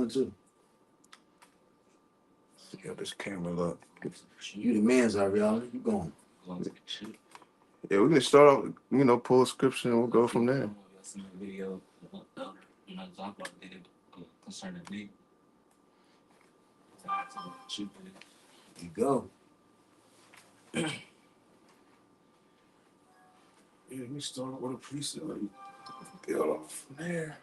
one too. Yeah, this camera up. You the man's Ariana. You going? Yeah, we can start off, pull a scripture and we'll go from there. Video, talk about it concerning me. You go. Yeah, we start with a precept. Build off from there.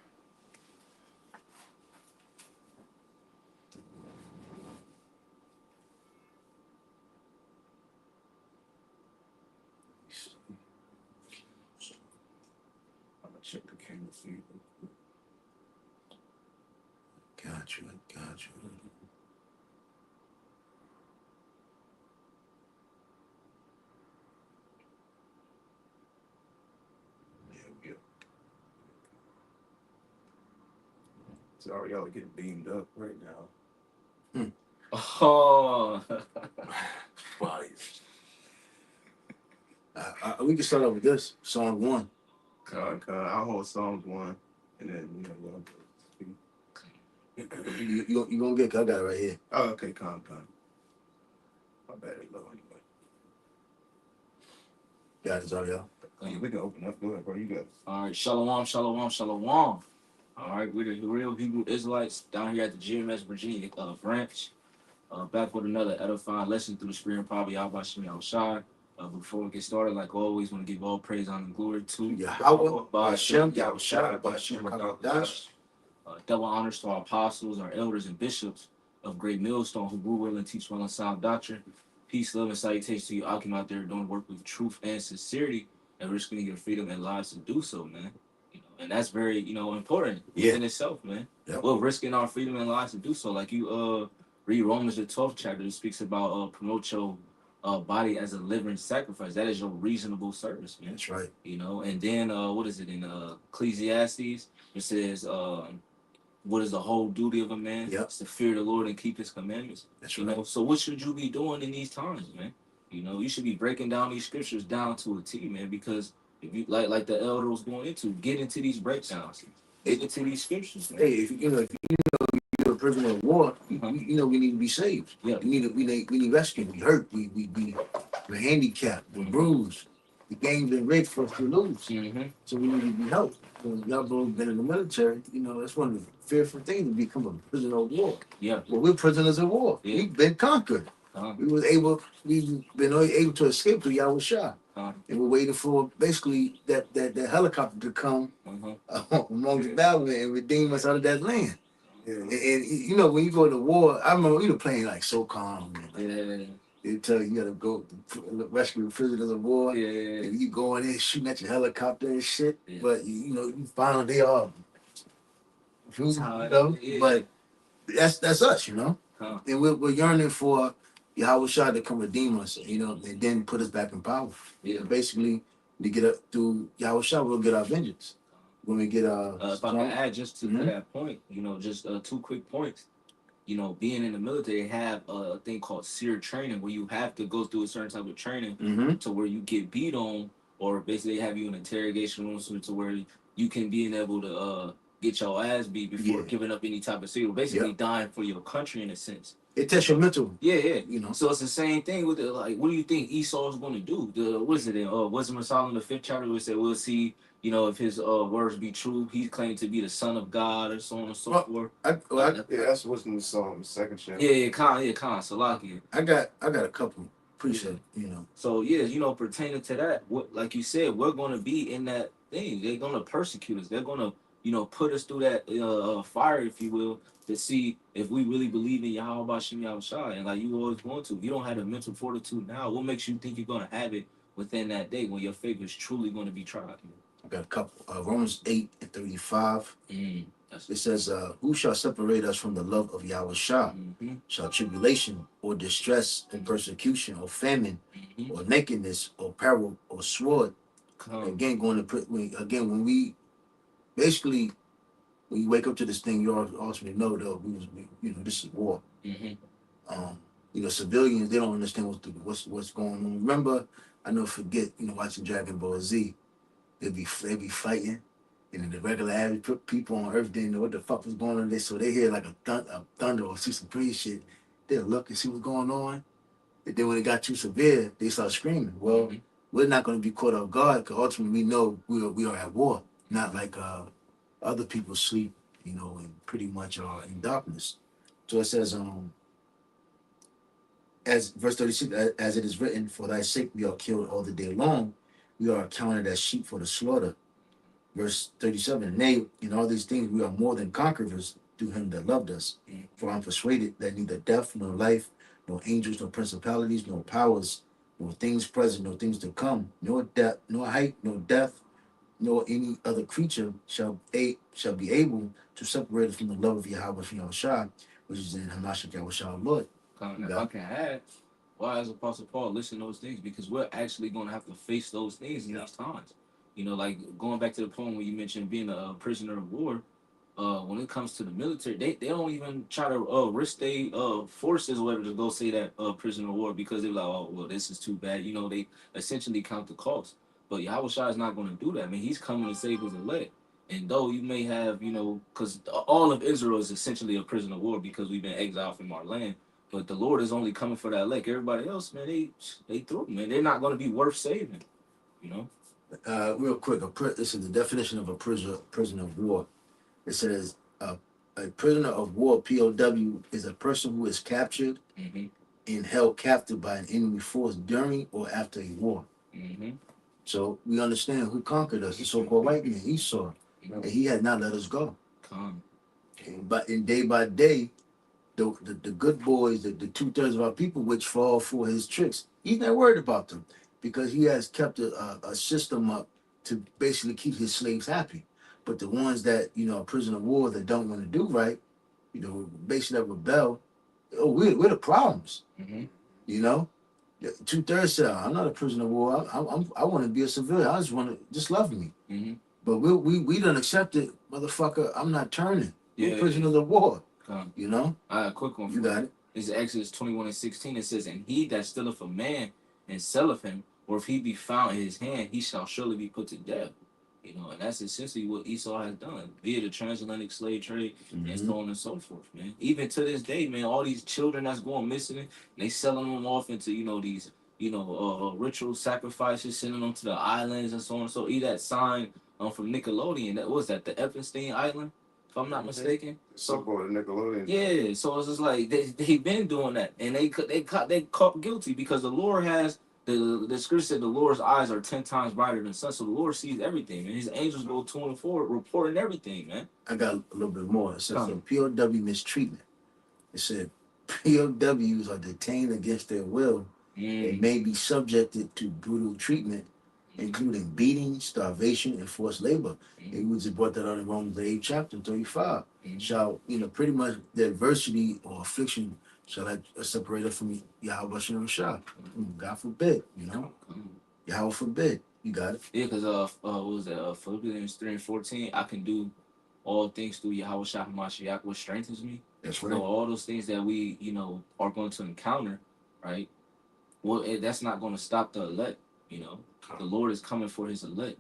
I'm gonna check the camera feed. Got you. Yeah. Sorry, y'all are getting beamed up right now. Oh. Fire. We can start off with this song 1. I'll hold Psalms 1, and then You gonna get? 'Cause I got it right here. Oh, okay, calm. My bad, low anyway. Got it, Ariel. Yeah, we can open up. Go ahead, bro. You got it. All right, shalom. All right, we're the real Hebrew Israelites down here at the GMS Virginia branch. Back with another edifying lesson through the Spirit and power of Yahweh Shem Yahushua. Before we get started, like always, want to give all praise, honor, and glory to Yahweh, Hashem, Yahushua, Hashem, Hakadosh. Double honors to our apostles, our elders, and bishops of Great Millstone who grew well and teach well on sound doctrine. Peace, love, and salutation to you, Akim, out there doing work with truth and sincerity and risking your freedom and lives to do so, man. And that's very, important in itself, man. Yep. We're risking our freedom and lives to do so. Like you read Romans the 12th chapter, it speaks about promote your body as a living sacrifice. That is your reasonable service, man. That's right. And then what is it in Ecclesiastes? It says what is the whole duty of a man? Yep. It's to fear the Lord and keep his commandments. That's right. So what should you be doing in these times, man? You should be breaking down these scriptures down to a T, man, because if you like the elder was going into, get into these breakdowns, get into these scriptures, man. Hey, if you're a prisoner of war, we need to be saved. Yeah. We need rescue. We hurt. We're handicapped. We're bruised. The game's been rigged for us to lose. Mm-hmm. So we need to be helped. Y'all both been in the military. That's one of the fearful things to become a prisoner of war. Yeah. Well, we're prisoners of war. Yeah. We've been conquered. We've been able to escape through Yahushua. And we're waiting for basically that helicopter to come among the battle and redeem us out of that land. Yeah. And when you go to war, I remember playing like SOCOM. They tell you gotta go rescue prisoners of war. Yeah. And you go in there shooting at your helicopter and shit. Yeah. But you find they are. Yeah. But that's us, And we're yearning for Yahushua to come redeem us, and then put us back in power. Yeah. Basically, to get up through Yahushua, we'll get our vengeance. When we get if I can add just to that point, just 2 quick points. Being in the military, they have a thing called SEER training where you have to go through a certain type of training to where you get beat on, or basically have you in interrogation room to where you can be able to get your ass beat before giving up any type of seal. Basically dying for your country in a sense. It tests your mental. Yeah. So it's the same thing with what do you think Esau is going to do? What is it in Wisdom of Solomon, the 5th chapter, where it said we'll see, if his words be true, he's claiming to be the son of God or so on and so forth. That's Wisdom of Solomon, the 2nd chapter. Khan, Salakia. I got a couple. Appreciate So pertaining to that, like you said, we're going to be in that thing. They're going to persecute us. They're going to put us through that fire, if you will, to see if we really believe in Yahweh Shem Yahushua. And like you always want to, if you don't have the mental fortitude now, what makes you think you're going to have it within that day when your faith is truly going to be tried? I got a couple. Romans 8:35. It says, who shall separate us from the love of Yahushua? Shall tribulation or distress or persecution or famine or nakedness or peril or sword? Again, when we basically, when you wake up to this thing, you ultimately know though, this is war. Civilians, they don't understand what's going on. Remember, I never forget, watching Dragon Ball Z, they be fighting, And the regular average people on Earth didn't know what the fuck was going on there, so they hear like a thunder or see some crazy shit. They'll look and see what's going on. And then when it got too severe, they start screaming. Well, we're not going to be caught off guard because ultimately we know we are at war, not like other people sleep, and pretty much are in darkness. So it says, as verse 36, as it is written, for thy sake we are killed all the day long. We are accounted as sheep for the slaughter. Verse 37, nay, in all these things we are more than conquerors through him that loved us. For I'm persuaded that neither death, nor life, nor angels, nor principalities, nor powers, nor things present, nor things to come, nor depth, nor height, nor depth, nor any other creature shall be able to separate us from the love of Yahweh Shah, which is in Hamashiach Yahweh Lord. If I can add, why is Apostle Paul listing those things? Because we're actually going to have to face those things in these times. Like going back to the point where you mentioned being a prisoner of war. When it comes to the military, they don't even try to risk their forces or whatever to go say that prisoner of war because they're like, oh well, this is too bad. They essentially count the cost. But Yahweh Shai is not going to do that. I mean, he's coming to save his elect. And though you may have, because all of Israel is essentially a prisoner of war because we've been exiled from our land. But the Lord is only coming for that elect. Everybody else, man, they through, man. They're not going to be worth saving. Real quick, this is the definition of a prisoner of war. It says a prisoner of war, POW, is a person who is captured and held captive by an enemy force during or after a war. So we understand who conquered us, the so-called white man, Esau, and he had not let us go. But in day by day, the good boys, the 2/3 of our people, which fall for his tricks, he's not worried about them because he has kept a system up to basically keep his slaves happy. But the ones that, are prisoner of war that don't want to do right, basically that rebel, we're the problems. 2/3 say, I'm not a prisoner of war. I want to be a civilian. I just want to just love me. But we don't accept it, motherfucker. I'm not turning. We're prisoners of war. A quick one. You got it. This is Exodus 21:16. It says, and he that stealeth a man and selleth him, or if he be found in his hand, he shall surely be put to death. And that's essentially what Esau has done via the transatlantic slave trade and so on and so forth, man. Even to this day, man, all these children that's going missing, and they selling them off into, these, ritual sacrifices, sending them to the islands and so on. So, that sign from Nickelodeon, that was that the Epstein Island, if I'm not mistaken. So for Nickelodeon. Yeah, so it's just like they've been doing that, and they caught guilty because the Lord has. The scripture said the Lord's eyes are 10 times brighter than the sun, so the Lord sees everything, and his angels go to and forward reporting everything, man. I got a little bit more. It says for POW mistreatment. It said POWs are detained against their will and may be subjected to brutal treatment, including beating, starvation, and forced labor. And we just brought that out in Romans 8 chapter 35. Shall, pretty much the adversity or affliction shall I separate us from Yahweh Shah? God forbid, Yahweh forbid. You got it. Yeah, because what was that? Philippians 3:14. I can do all things through Yahweh Shah Hamashiach, which strengthens me. That's right. So all those things that we, are going to encounter, right? Well, that's not going to stop the elect. The Lord is coming for his elect.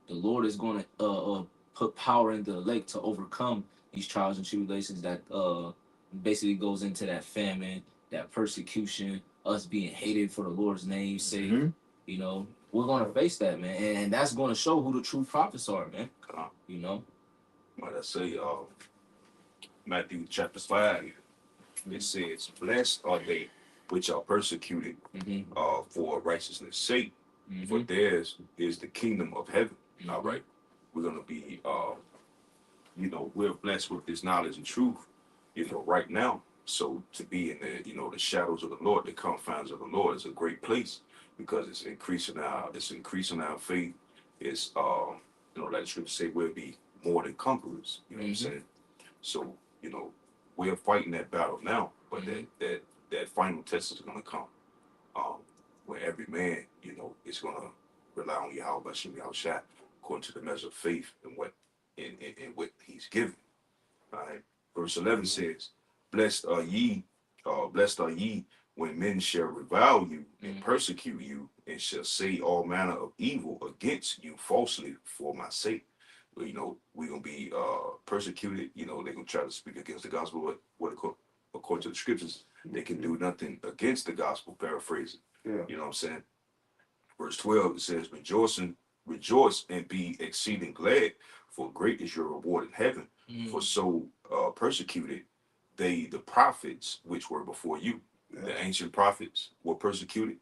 The Lord is going to put power in the elect to overcome these trials and tribulations that basically goes into that famine, that persecution, us being hated for the Lord's name's sake. We're going to face that, man, and that's going to show who the true prophets are, man. What I say, Matthew chapter 5, it says, blessed are they which are persecuted for righteousness' sake, for theirs is the kingdom of heaven. All right, we're going to be, we're blessed with this knowledge and truth, right now. So to be in the, the shadows of the Lord, the confines of the Lord is a great place because it's increasing our faith. It's, like the scripture say, we'll be more than conquerors. You know what I'm saying? So, we're fighting that battle now, but that final test is going to come, where every man, is going to rely on Yahweh Bashem Yahushua according to the measure of faith and what he's given. All right. Verse 11 says, blessed are ye when men shall revile you and persecute you and shall say all manner of evil against you falsely for my sake. you know, we're gonna be persecuted. You know, they're gonna try to speak against the gospel. According to the scriptures, they can do nothing against the gospel. Paraphrasing. Yeah. You know what I'm saying? Verse 12 it says, rejoice and be exceeding glad, for great is your reward in heaven. For so persecuted they the prophets which were before you. The ancient prophets were persecuted,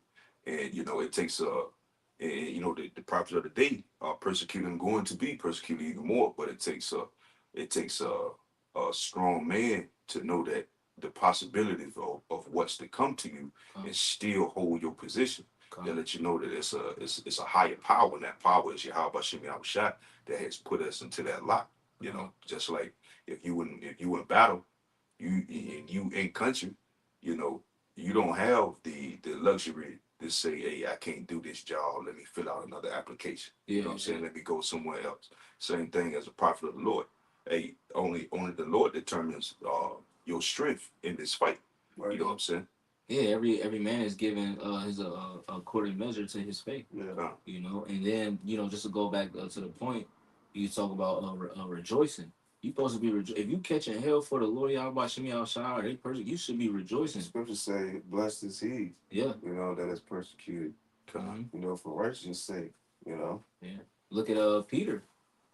and you know it takes and you know the prophets of the day are persecuted and going to be persecuted even more. But it takes a strong man to know that the possibility of what's to come to you and still hold your position. That let you know that it's a higher power, and that power is Yahweh Bashem Yahushua that has put us into that lot. You know, just like if you in battle, you in country, you know, you don't have the luxury to say, hey, I can't do this job. Let me fill out another application. You know what I'm saying? Let me go somewhere else. Same thing as a prophet of the Lord. Hey, only the Lord determines your strength in this fight. Right. You know what I'm saying? Yeah, every man is given his according measure to his faith. Yeah. You know, and then you know just to go back to the point, you talk about rejoicing. You supposed to be if you catching hell for the Lord Yahweh Shemi Al or a person, you should be rejoicing. Scriptures say, "Blessed is he." Yeah. You know that is persecuted. You know, for righteousness' sake. You know. Yeah. Look at Peter.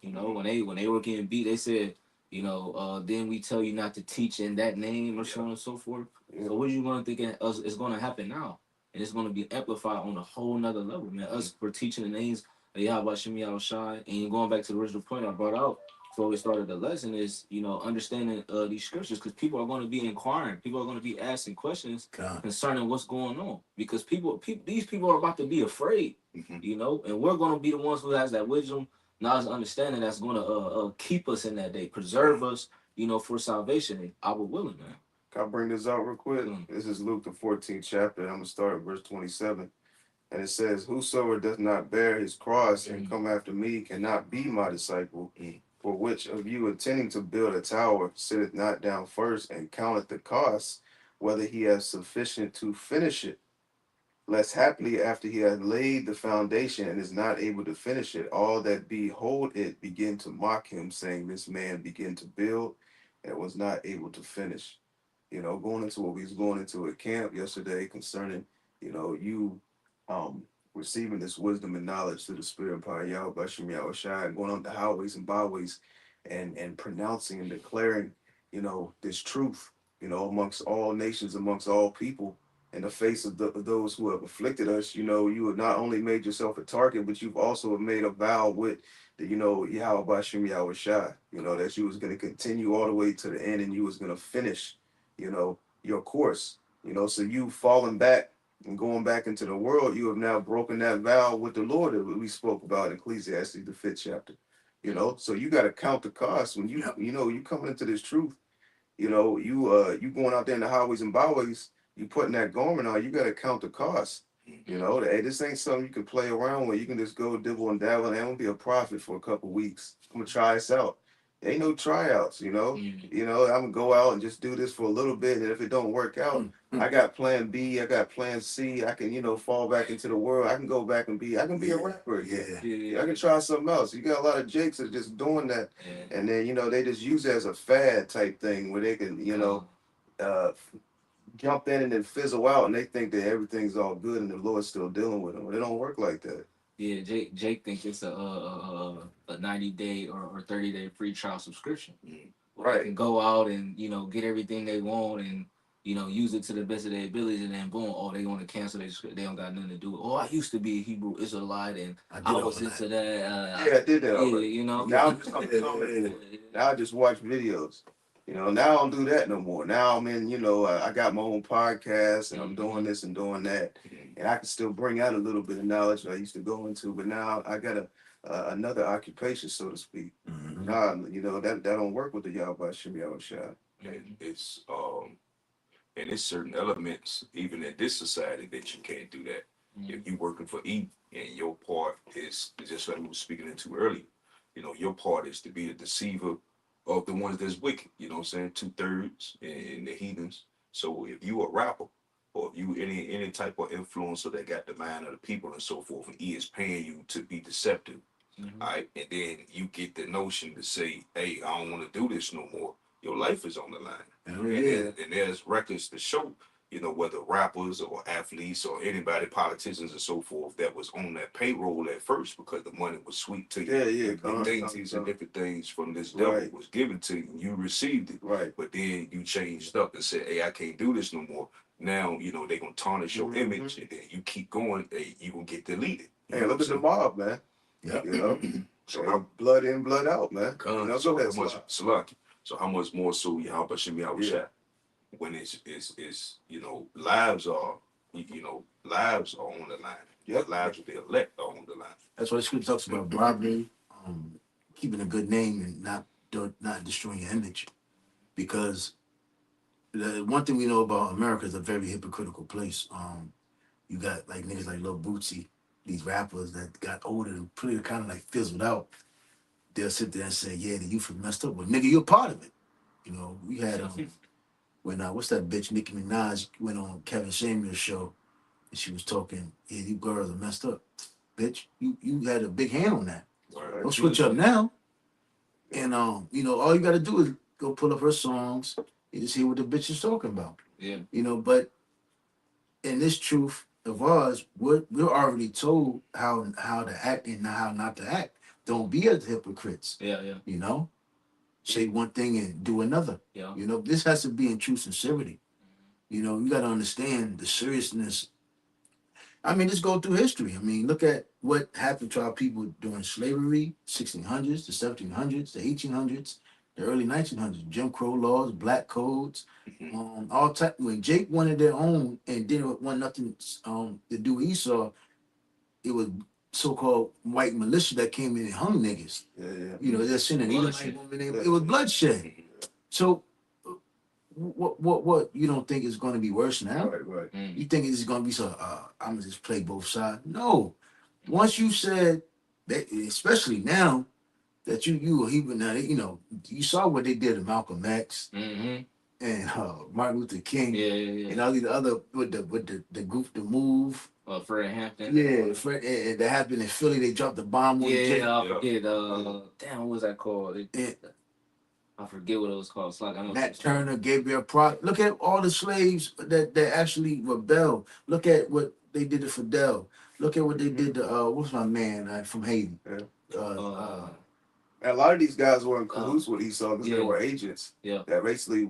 You know, when they were getting beat, they said, you know, then we tell you not to teach in that name or so on and so forth. Yeah. So what are you going to think is going to happen now? And it's going to be amplified on a whole nother level, man. Us for teaching the names of Yahweh Shemi Al Shai, and going back to the original point I brought out before we started the lesson is, you know, understanding these scriptures, because people are going to be inquiring, people are going to be asking questions concerning what's going on, because these people are about to be afraid, you know, and we're going to be the ones who has that wisdom, knowledge, and understanding that's going to keep us in that day, preserve us, you know, for salvation. And I will willing, man. Can I bring this out real quick? This is Luke the 14th chapter. I'm gonna start at verse 27. And it says, whosoever does not bear his cross and come after me cannot be my disciple. For which of you intending to build a tower sitteth not down first and counteth the cost, whether he has sufficient to finish it? Lest haply after he hath laid the foundation and is not able to finish it, all that behold it begin to mock him, saying, this man began to build and was not able to finish. You know, going into what we was going into at camp yesterday concerning, you know, you receiving this wisdom and knowledge through the Spirit and power of Yahweh Bashem Yahweh Shai, and going on the highways and byways and pronouncing and declaring, you know, this truth, you know, amongst all nations, amongst all people, in the face of those who have afflicted us. You know, you have not only made yourself a target, but you've also made a vow with the, you know, Yahweh Bashem Yahweh Shai, you know, that you was going to continue all the way to the end and you was going to finish, you know, your course, you know. So you falling back and going back into the world, you have now broken that vow with the Lord that we spoke about in Ecclesiastes, the 5th chapter, you know. So you got to count the cost when you know, you coming into this truth, you know, you going out there in the highways and byways, you putting that garment on, you got to count the cost. You know, hey, this ain't something you can play around with. You can just go dibble and dabble, and I'm gonna be a prophet for a couple weeks. I'm gonna try this out. There ain't no tryouts, you know. You know, I'm gonna go out and just do this for a little bit, and if it don't work out, I got plan B, I got plan C. I can, you know, fall back into the world. I can go back and I can be a rapper again. I can try something else. You got a lot of jakes that are just doing that, and then, you know, they just use it as a fad type thing where they can, you know, jump in and then fizzle out, and they think that everything's all good and the Lord's still dealing with them. It don't work like that. Yeah, Jake thinks it's a 90-day or 30-day free trial subscription. Right. They can go out and, you know, get everything they want and, you know, use it to the best of their abilities, and then boom, oh, they want to cancel their script. They don't got nothing to do. Oh, I used to be a Hebrew Israelite and I was into that. I did that. Yeah, you know. Now I just watch videos. You know, now I don't do that no more. Now I'm in, you know, I got my own podcast and I'm doing this and doing that. And I can still bring out a little bit of knowledge that I used to go into, but now I got another occupation, so to speak. Nah, you know, that don't work with the Yahweh Shem Yahweh Shai. And it's certain elements, even in this society, that you can't do that. If you're working for E and your part is just like we were speaking into earlier, you know, your part is to be the deceiver of the ones that's wicked, you know what I'm saying? 2/3 in the heathens. So if you a rapper, or if you any type of influencer that got the mind of the people and so forth, and E is paying you to be deceptive, All right, and then you get the notion to say, "Hey, I don't want to do this no more." Your life is on the line, and there's records to show, whether rappers or athletes or anybody, politicians and so forth, that was on that payroll at first because the money was sweet to you. And different things from this devil was given to you. You received it, but then you changed up and said, "Hey, I can't do this no more." Now, they're gonna tarnish your image, and then you keep going, hey, you gonna get deleted. Hey, look at the mob, man. Yeah. So how blood in, blood out, man. So how much more so Yahweh Shemi Yahushua when it's lives are lives are on the line. Lives of the elect are on the line. That's why the scripture talks about robbery, keeping a good name and not destroying your image. Because the one thing we know about America is a very hypocritical place. You got like niggas like Lil Bootsy, these rappers that got older and pretty kind of like fizzled out. They'll sit there and say, "Yeah, the youth are messed up." Well, nigga, you're part of it. We had when what's that bitch Nicki Minaj went on Kevin Samuel's show, and she was talking, "Yeah, you girls are messed up, bitch. You had a big hand on that. Don't switch up now." And all you got to do is go pull up her songs and just hear what the bitch is talking about. Yeah. But in this truth of ours, we're already told how to act and how not to act. Don't be as hypocrites. Yeah. Say one thing and do another. Yeah. This has to be in true sincerity. You got to understand the seriousness. I mean, just go through history. I mean, look at what happened to our people during slavery, 1600s, the 1700s, the 1800s, the early 1900s, Jim Crow laws, black codes, all type. When Jake wanted their own and didn't want nothing to do with Esau, it was so-called white militia that came in and hung niggas. They're sending it was bloodshed. So what you don't think is going to be worse now? Right. You think it's going to be so? I'm gonna just play both sides. No. Once you said that, especially now that you saw what they did to Malcolm X and Martin Luther King and all these other with the group, the Move. Fred Hampton. Yeah, Fred. That happened in Philly. They dropped the bomb on the I forget. Damn, what was that called? I forget what it was called. It's like, I know Nat Turner, Gabriel Proctor. Look at all the slaves that actually rebelled. Look at what they did to Fidel. Look at what they did to what's my man from Haiti. And a lot of these guys were in cahoots with Esau because they were agents. That basically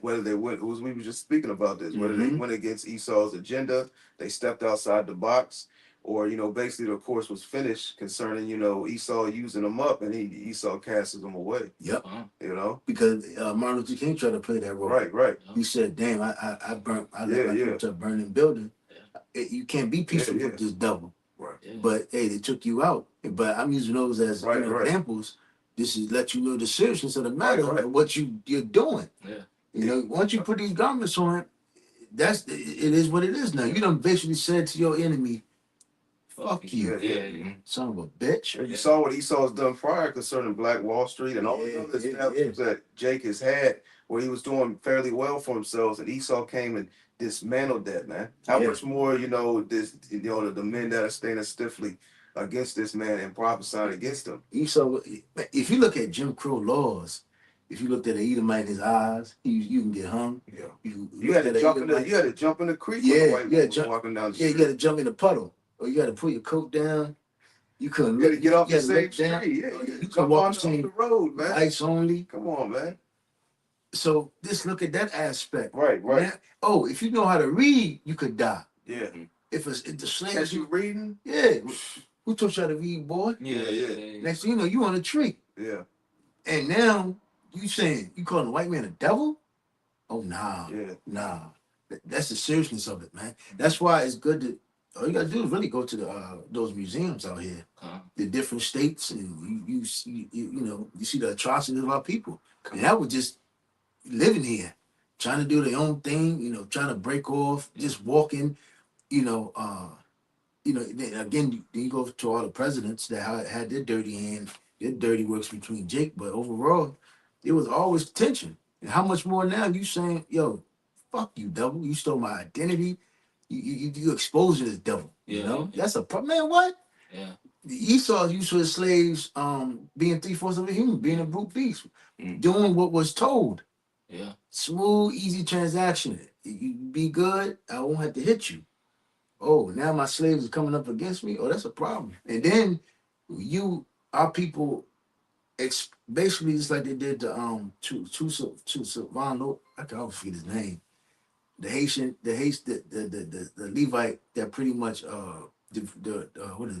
whether they went, we were just speaking about this, whether they went against Esau's agenda, they stepped outside the box, or basically the course was finished concerning Esau using them up, and Esau casts them away. Yep. Because Martin Luther King tried to play that role. Right. He said, "Damn, I let my people to a burning building. You can't be peaceful with this devil." Right. Yeah. But hey, they took you out. But I'm using those as examples. This is let you know the seriousness of the matter of what you're doing. Yeah. Once you put these garments on, it is what it is now. You done basically said to your enemy, "Fuck you, son of a bitch." And you saw what Esau's done prior concerning Black Wall Street and all the other establishments that Jake has had, where he was doing fairly well for himself, and Esau came and dismantled that, man. How much more, the men that are standing stiffly against this man and prophesying against him. Esau, if you look at Jim Crow laws, if you looked at an Edomite in his eyes, you can get hung. Yeah. You had to jump in the creek. Walking down the street. You got to jump in the puddle, or you got to pull your coat down. You couldn't get off the same street. You can walk the road, man. Ice only. Come on, man. So just look at that aspect. Right. Now, if you know how to read, you could die. Yeah. If the slaves as you reading, who taught you how to read, boy? Yeah. Next thing you know, you on a tree. Yeah. And now you calling a white man a devil? Oh nah. Yeah. Nah. That's the seriousness of it, man. That's why it's good to all you gotta do is really go to those museums out here, the different states, and you see the atrocities of our people. And that was just living here, trying to do their own thing, trying to break off, just walking, again, you go to all the presidents that had their dirty hand, their dirty works between Jake, but overall, there was always tension. And how much more now you saying, yo, fuck you, devil, you stole my identity. You exposing this devil, That's a problem, man. What? Yeah. Esau used to his slaves being 3/4 of a human, being a brute beast, doing what was told. Yeah. Smooth, easy transaction. You be good, I won't have to hit you. Oh, now my slaves are coming up against me. Oh, that's a problem. And then our people, basically just like they did to Savano. I can always forget his name. The Levite that pretty much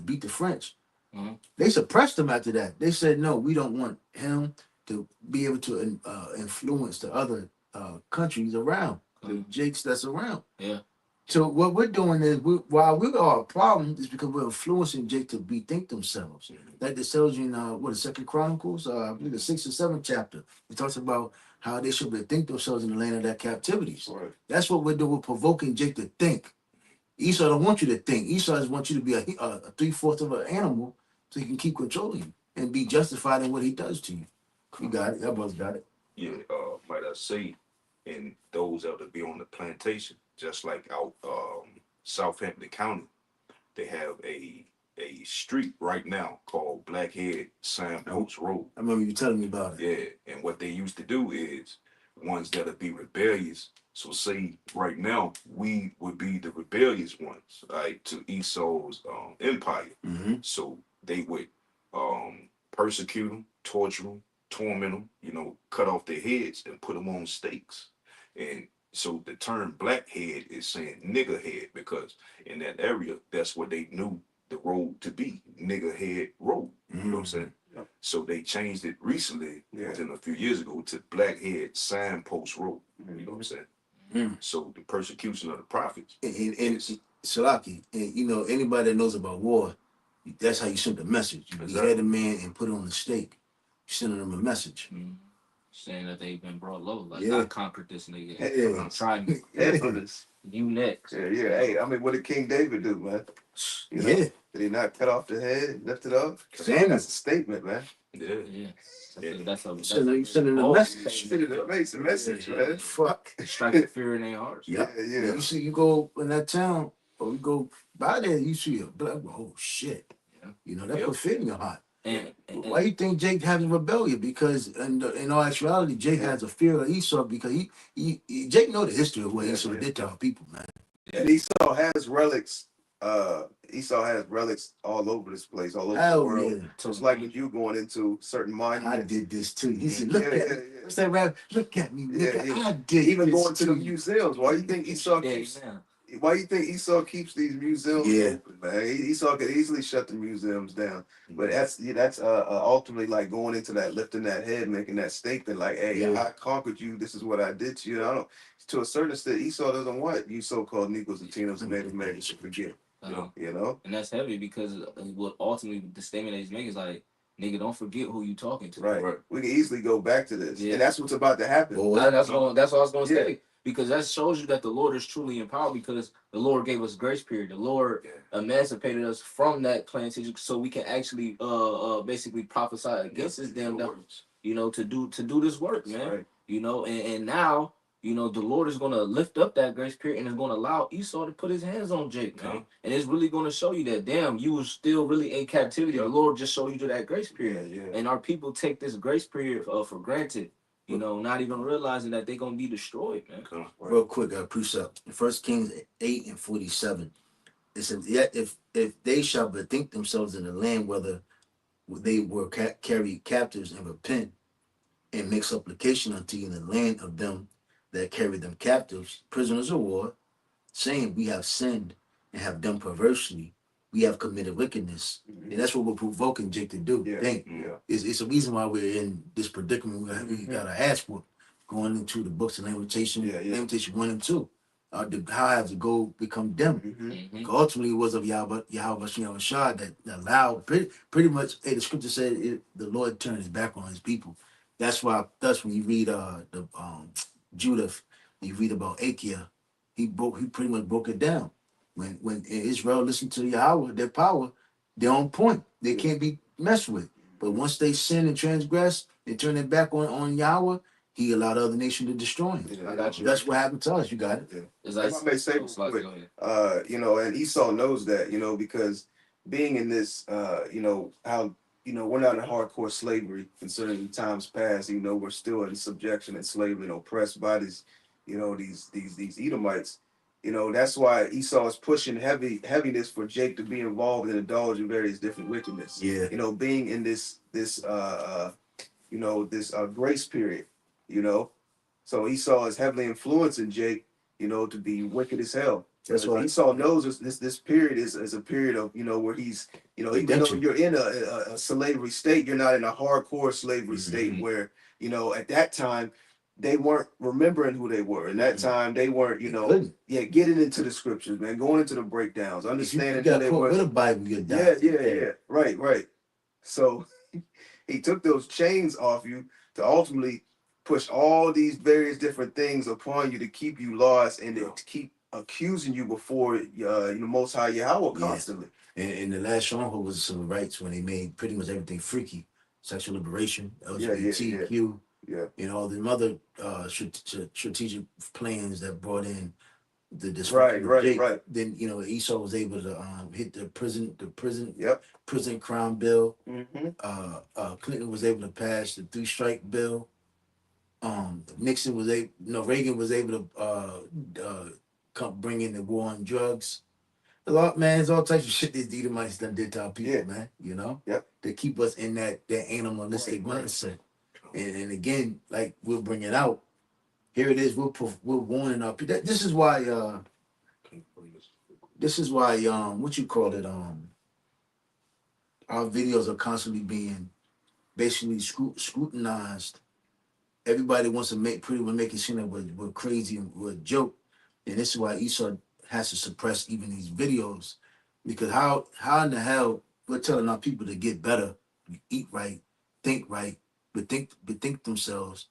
beat the French. Mm-hmm. They suppressed him after that. They said no, we don't want him to be able to influence the other countries around, the jakes that's around. Yeah. So what we're doing is, while we are a problem, is because we're influencing Jake to bethink themselves. Like it tells you in the Second Chronicles, I believe the 6th or 7th chapter, it talks about how they should bethink themselves in the land of their captivities. Right. That's what we're doing. We're provoking Jake to think. Esau don't want you to think. Esau just wants you to be a 3/4 of an animal so he can keep controlling you and be justified in what he does to you. You got it. That brother's got it. Yeah, might I say, and those that would be on the plantation, just like out Southampton County, they have a street right now called Blackhead Signpost Road. I remember you telling me about it. Yeah, and what they used to do is ones that'll be rebellious. So say right now we would be the rebellious ones, right, to Esau's empire. Mm-hmm. So they would persecute them, torture them, torment them, cut off their heads and put them on stakes. And so the term blackhead is saying nigger head because in that area, that's what they knew the road to be, nigger head road. You know what I'm saying? Yep. So they changed it recently, within a few years ago, to Blackhead Signpost Road. You know what I'm saying? Mm. So the persecution of the prophets. And Salaki, and anybody that knows about war, that's how you send a message. You behead a man and put it on the stake. You sending them a message. Mm-hmm. Saying that they've been brought low. Like, Yeah. I conquered this nigga. Yeah. Try me. You next. Yeah. Hey, I mean, what did King David do, man? Yeah. Did he not cut off the head and lift it up? Samuel. That's a statement, man. Yeah. That's You sending a message. It's a message, man. Fuck. Strike the fear in their hearts. Yeah. Yeah. You see, you go in that town, or you go by there, you see a black. Oh shit. Yeah. That put fear in your heart. And Why you think Jake has a rebellion? Because in all actuality, Jake has a fear of Esau because he Jake know the history of what Esau did to our people, man. And Esau has relics. Esau has relics all over this place, all over the world. Yeah. So it's like when you going into certain monuments. I did this too. He said, "Look at me." What's that rap? Look at me. I did. Even this going to the too. museums. Why you think Esau keeps? Why you think Esau keeps these museums open, man? Esau could easily shut the museums down, but that's ultimately like going into that, lifting that head, making that statement, like, "Hey, I conquered you. This is what I did to you." I don't. To a certain extent, Esau doesn't want you so-called Negroes and Latinos and Native Americans to forget. And that's heavy because what ultimately the statement that he's making is like, nigga, don't forget who you talking to. Right. We can easily go back to this, and that's what's about to happen. That's what I was going to say. Because that shows you that the Lord is truly in power because the Lord gave us grace period. The Lord emancipated us from that plantation so we can actually basically prophesy against his damn devils, to do this work, man. Right. And now, the Lord is going to lift up that grace period and is going to allow Esau to put his hands on Jake, man. And it's really going to show you that, damn, you was still really in captivity. The Lord just showed you to that grace period. And our people take this grace period for granted. Not even realizing that they're gonna be destroyed, man. Real quick, precept. 1 Kings 8:47. It says, "Yet if they shall bethink themselves in the land, whether they were carried captives, and repent, and make supplication unto you in the land of them that carried them captives, prisoners of war, saying, we have sinned and have done perversely, we have committed wickedness." And that's what we're provoking Jake to do. It's a reason why we're in this predicament. We got to ask for going into the books of Lamentation, Lamentation 1 and 2. How has the gold become dim? Ultimately, it was of Yahweh Shah that allowed pretty much. The scripture said the Lord turned his back on his people. That's when you read the Judith, you read about Achiah, he pretty much broke it down. When Israel listened to Yahweh, their power, they're on point. They can't be messed with. But once they sin and transgress and turn their back on Yahweh, he allowed other nations to destroy him. I got you. That's what happened to us. You got it. It's like, if I may say, and Esau knows that, because being in this, how, we're not in hardcore slavery concerning times past, we're still in subjection and slavery and oppressed by these, these Edomites. That's why Esau is pushing heaviness for Jake to be involved and indulge in various different wickedness. Yeah. Being in this grace period, you know. So Esau is heavily influencing Jake, to be wicked as hell. That's why Esau knows this period is a period of, where he's, even though you're in a slavery state, you're not in a hardcore slavery state where, at that time they weren't remembering who they were. In that time they weren't, getting into the scriptures, man, going into the breakdowns, understanding who they were. With a Bible, you're dying. Yeah. Right. So he took those chains off you to ultimately push all these various different things upon you to keep you lost and to keep accusing you before Most High Yahweh constantly. And the last stronghold was civil rights when they made pretty much everything freaky, sexual liberation, LGBTQ, all the other strategic plans that brought in the dysfunction. Right. Then Esau was able to hit the prison crime bill. Clinton was able to pass the 3-strike bill. Nixon was Reagan was able to bring in the war on drugs. There's all types of shit these Edomites done did to our people, man. They keep us in that animalistic mindset. And again, like we'll bring it out. Here it is. We're warning our people. This is why. What you call it? Our videos are constantly being basically scrutinized. Everybody wants to make it seem like we're crazy and we're a joke. And this is why Esau has to suppress even these videos, because how in the hell we're telling our people to get better, eat right, think right, but think themselves,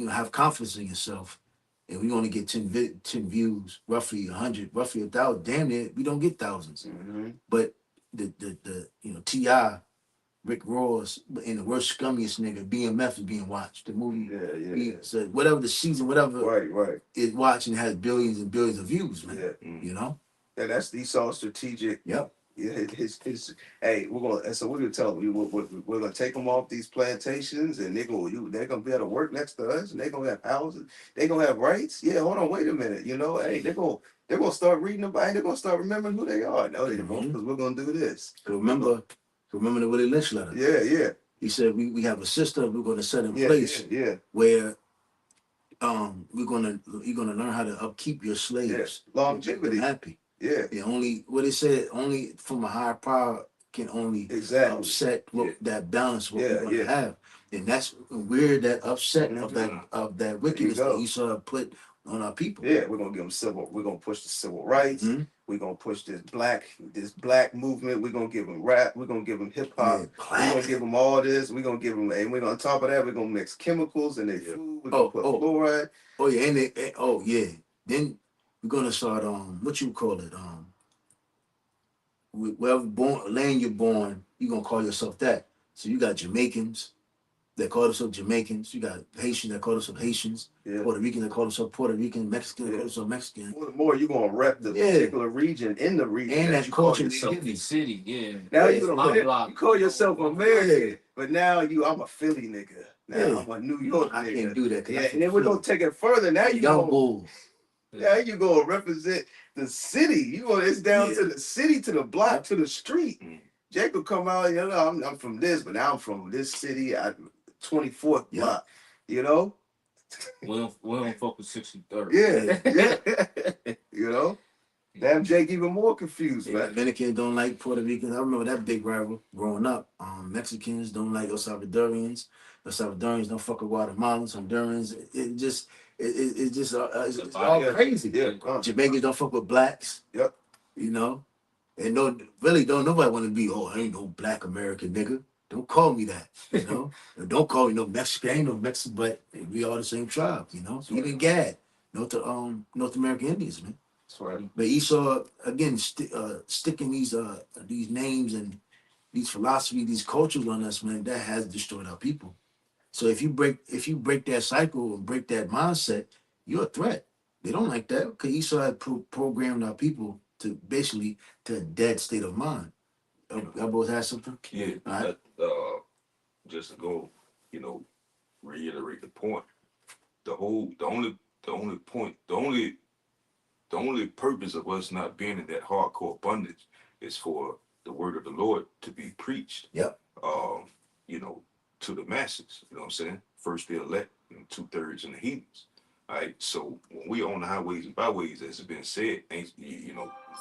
have confidence in yourself, and we only get 10 views, roughly 100, roughly 1,000. Damn it, we don't get thousands. But the T.I., Rick Ross, and the worst scummiest nigga, BMF, is being watched. The movie, so whatever the season, whatever is watching has billions and billions of views, man. And that's Esau's strategic. Yep. Hey, we're gonna tell them we're gonna take them off these plantations, and they're gonna be able to work next to us, and they're gonna have houses, they're gonna have rights. Yeah, hold on, wait a minute. Hey, they're gonna start reading the Bible, they're gonna start remembering who they are. No, they won't, because we're gonna do this. Remember the Willie Lynch letter. Yeah. He said we have a system we're gonna set in place where you're gonna learn how to upkeep your slaves. Longevity. Happy. Yeah. Only what it said, only from a higher power can only upset that balance what we're gonna have. And that's we're that upset of that wickedness that Esau put on our people. Yeah, we're gonna give them we're gonna push the civil rights. We're gonna push this black movement. We're gonna give them rap. We're gonna give them hip hop. We're gonna give them all this. We're gonna give them, and we're on top of that, we're gonna mix chemicals in their food. We're gonna put fluoride. Then we're gonna start what you call it, wherever land you're born, you're gonna call yourself that. So you got Jamaicans that call themselves Jamaicans. You got Haitians that call themselves Haitians. Puerto Ricans that call themselves Puerto Rican. Mexicans that call themselves Mexican. More and more, you're gonna rep the particular region in the region. And that culture. City, Now you call yourself American, but now I'm a Philly nigga. Now I'm a New York nigga. I can't do that. And then we're gonna take it further. Now you gonna represent the city. It's down to the city, to the block, to the street. Jake will come out, I'm from this, but now I'm from this city at 24th block, We don't fuck with 63rd. Yeah. Damn, Jake even more confused, man. Dominicans don't like Puerto Ricans. I remember that big rival growing up. Mexicans don't like El Salvadorians. El Salvadorians don't fuck with Guatemalans, Hondurans. It's all crazy. Jamaicans don't fuck with blacks. Yep. And don't nobody want to be, I ain't no black American nigga. Don't call me that, Don't call me no Mexican. I ain't no Mexican, but we all the same tribe, So even Gad, North American Indians, man. That's right. But Esau again sticking these names and these philosophies, these cultures on us, man, that has destroyed our people. So if you break that cycle and break that mindset, you're a threat. They don't like that because Esau had programmed our people to basically to a dead state of mind. Y'all both had something? Yeah. All right. Just to go, reiterate the point. The only purpose of us not being in that hardcore abundance is for the word of the Lord to be preached. Yep. You know, to the masses. You know what I'm saying? First the elect and 2/3 in the heathens. All right. So when we on the highways and byways, as has been said, a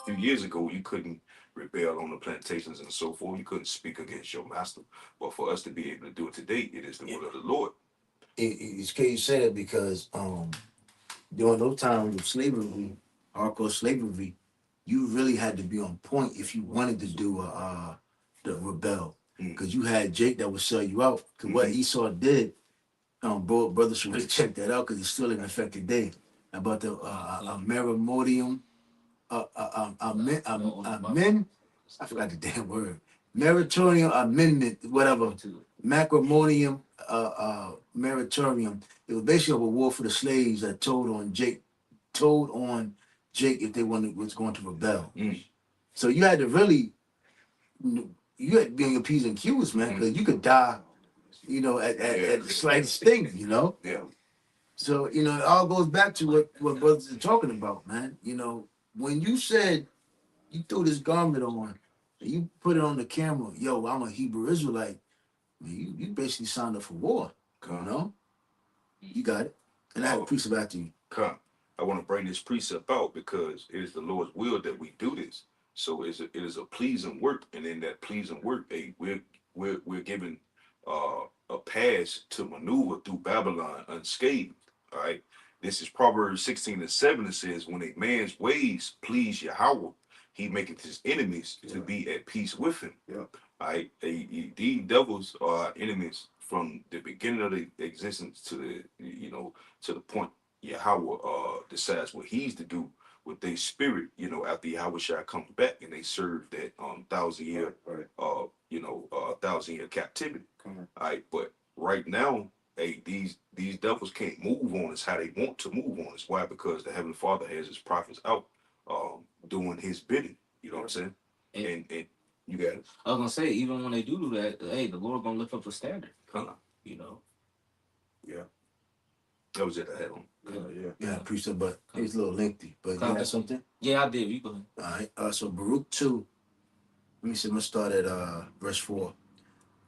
few years ago you couldn't rebel on the plantations and so forth. You couldn't speak against your master. But for us to be able to do it today, it is the word of the Lord. It's crazy you say that because during those times of slavery, hardcore slavery, you really had to be on point if you wanted to do the rebel. Because you had Jake that would sell you out. Because what Esau did, brothers should really check that out because it's still in effect today. About the merimodium, I forgot the damn word. Meritorium amendment, whatever. Macrimonium, meritorium. It was basically a war for the slaves that told on Jake if they was going to rebel. So you had to really, you had to be on your P's and Q's, man, because you could die, at the slightest thing, Yeah. So, it all goes back to what brothers are talking about, man. When you said you threw this garment on and you put it on the camera, yo, I'm a Hebrew Israelite, man, you basically signed up for war, You got it. And I have a precept after you. Come. I want to bring this precept out because it is the Lord's will that we do this. So it is a pleasing work, and in that pleasing work, we're given a pass to maneuver through Babylon unscathed. All right. This is Proverbs 16:7. It says, "When a man's ways please Yahweh, he maketh his enemies to be at peace with him." Yeah. All right. These devils are enemies from the beginning of the existence to the point Yahweh decides what he's to do with their spirit, after Yahweh shall come back and they serve that 1,000 year 1,000 year captivity. All right, but right now, hey, these devils can't move on us how they want to move on us. Why? Because the Heavenly Father has his prophets out doing his bidding. You know what I'm saying? And you got it. I was gonna say, even when they do that, hey, the Lord gonna lift up a standard. Yeah. That was it I had on. Yeah, precept, but it was a little lengthy. But you had something? Yeah, I did. You go ahead. All right. So Baruch 2, let me see, I'm gonna start at verse 4.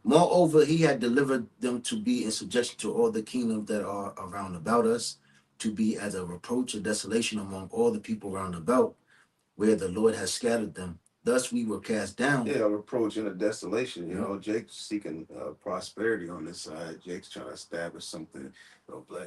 Moreover, he had delivered them to be in subjection to all the kingdoms that are around about us, to be as a reproach and desolation among all the people round about, where the Lord has scattered them. Thus we were cast down. Yeah, reproach and a desolation. Jake's seeking prosperity on this side. Jake's trying to establish something.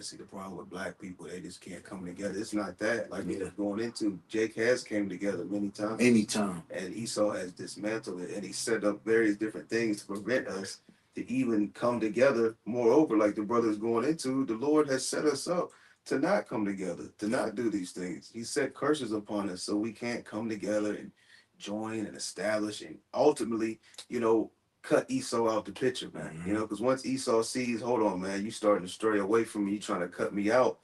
See, the problem with black people, they just can't come together. It's not that. Like we're going into, Jake has came together many times. Anytime. And Esau has dismantled it, and he set up various different things to prevent us to even come together. Moreover, like the brothers going into, the Lord has set us up to not come together, to not do these things. He set curses upon us so we can't come together and join and establish and ultimately, cut Esau out the picture, man. Because once Esau sees, hold on, man, you starting to stray away from me, you trying to cut me out,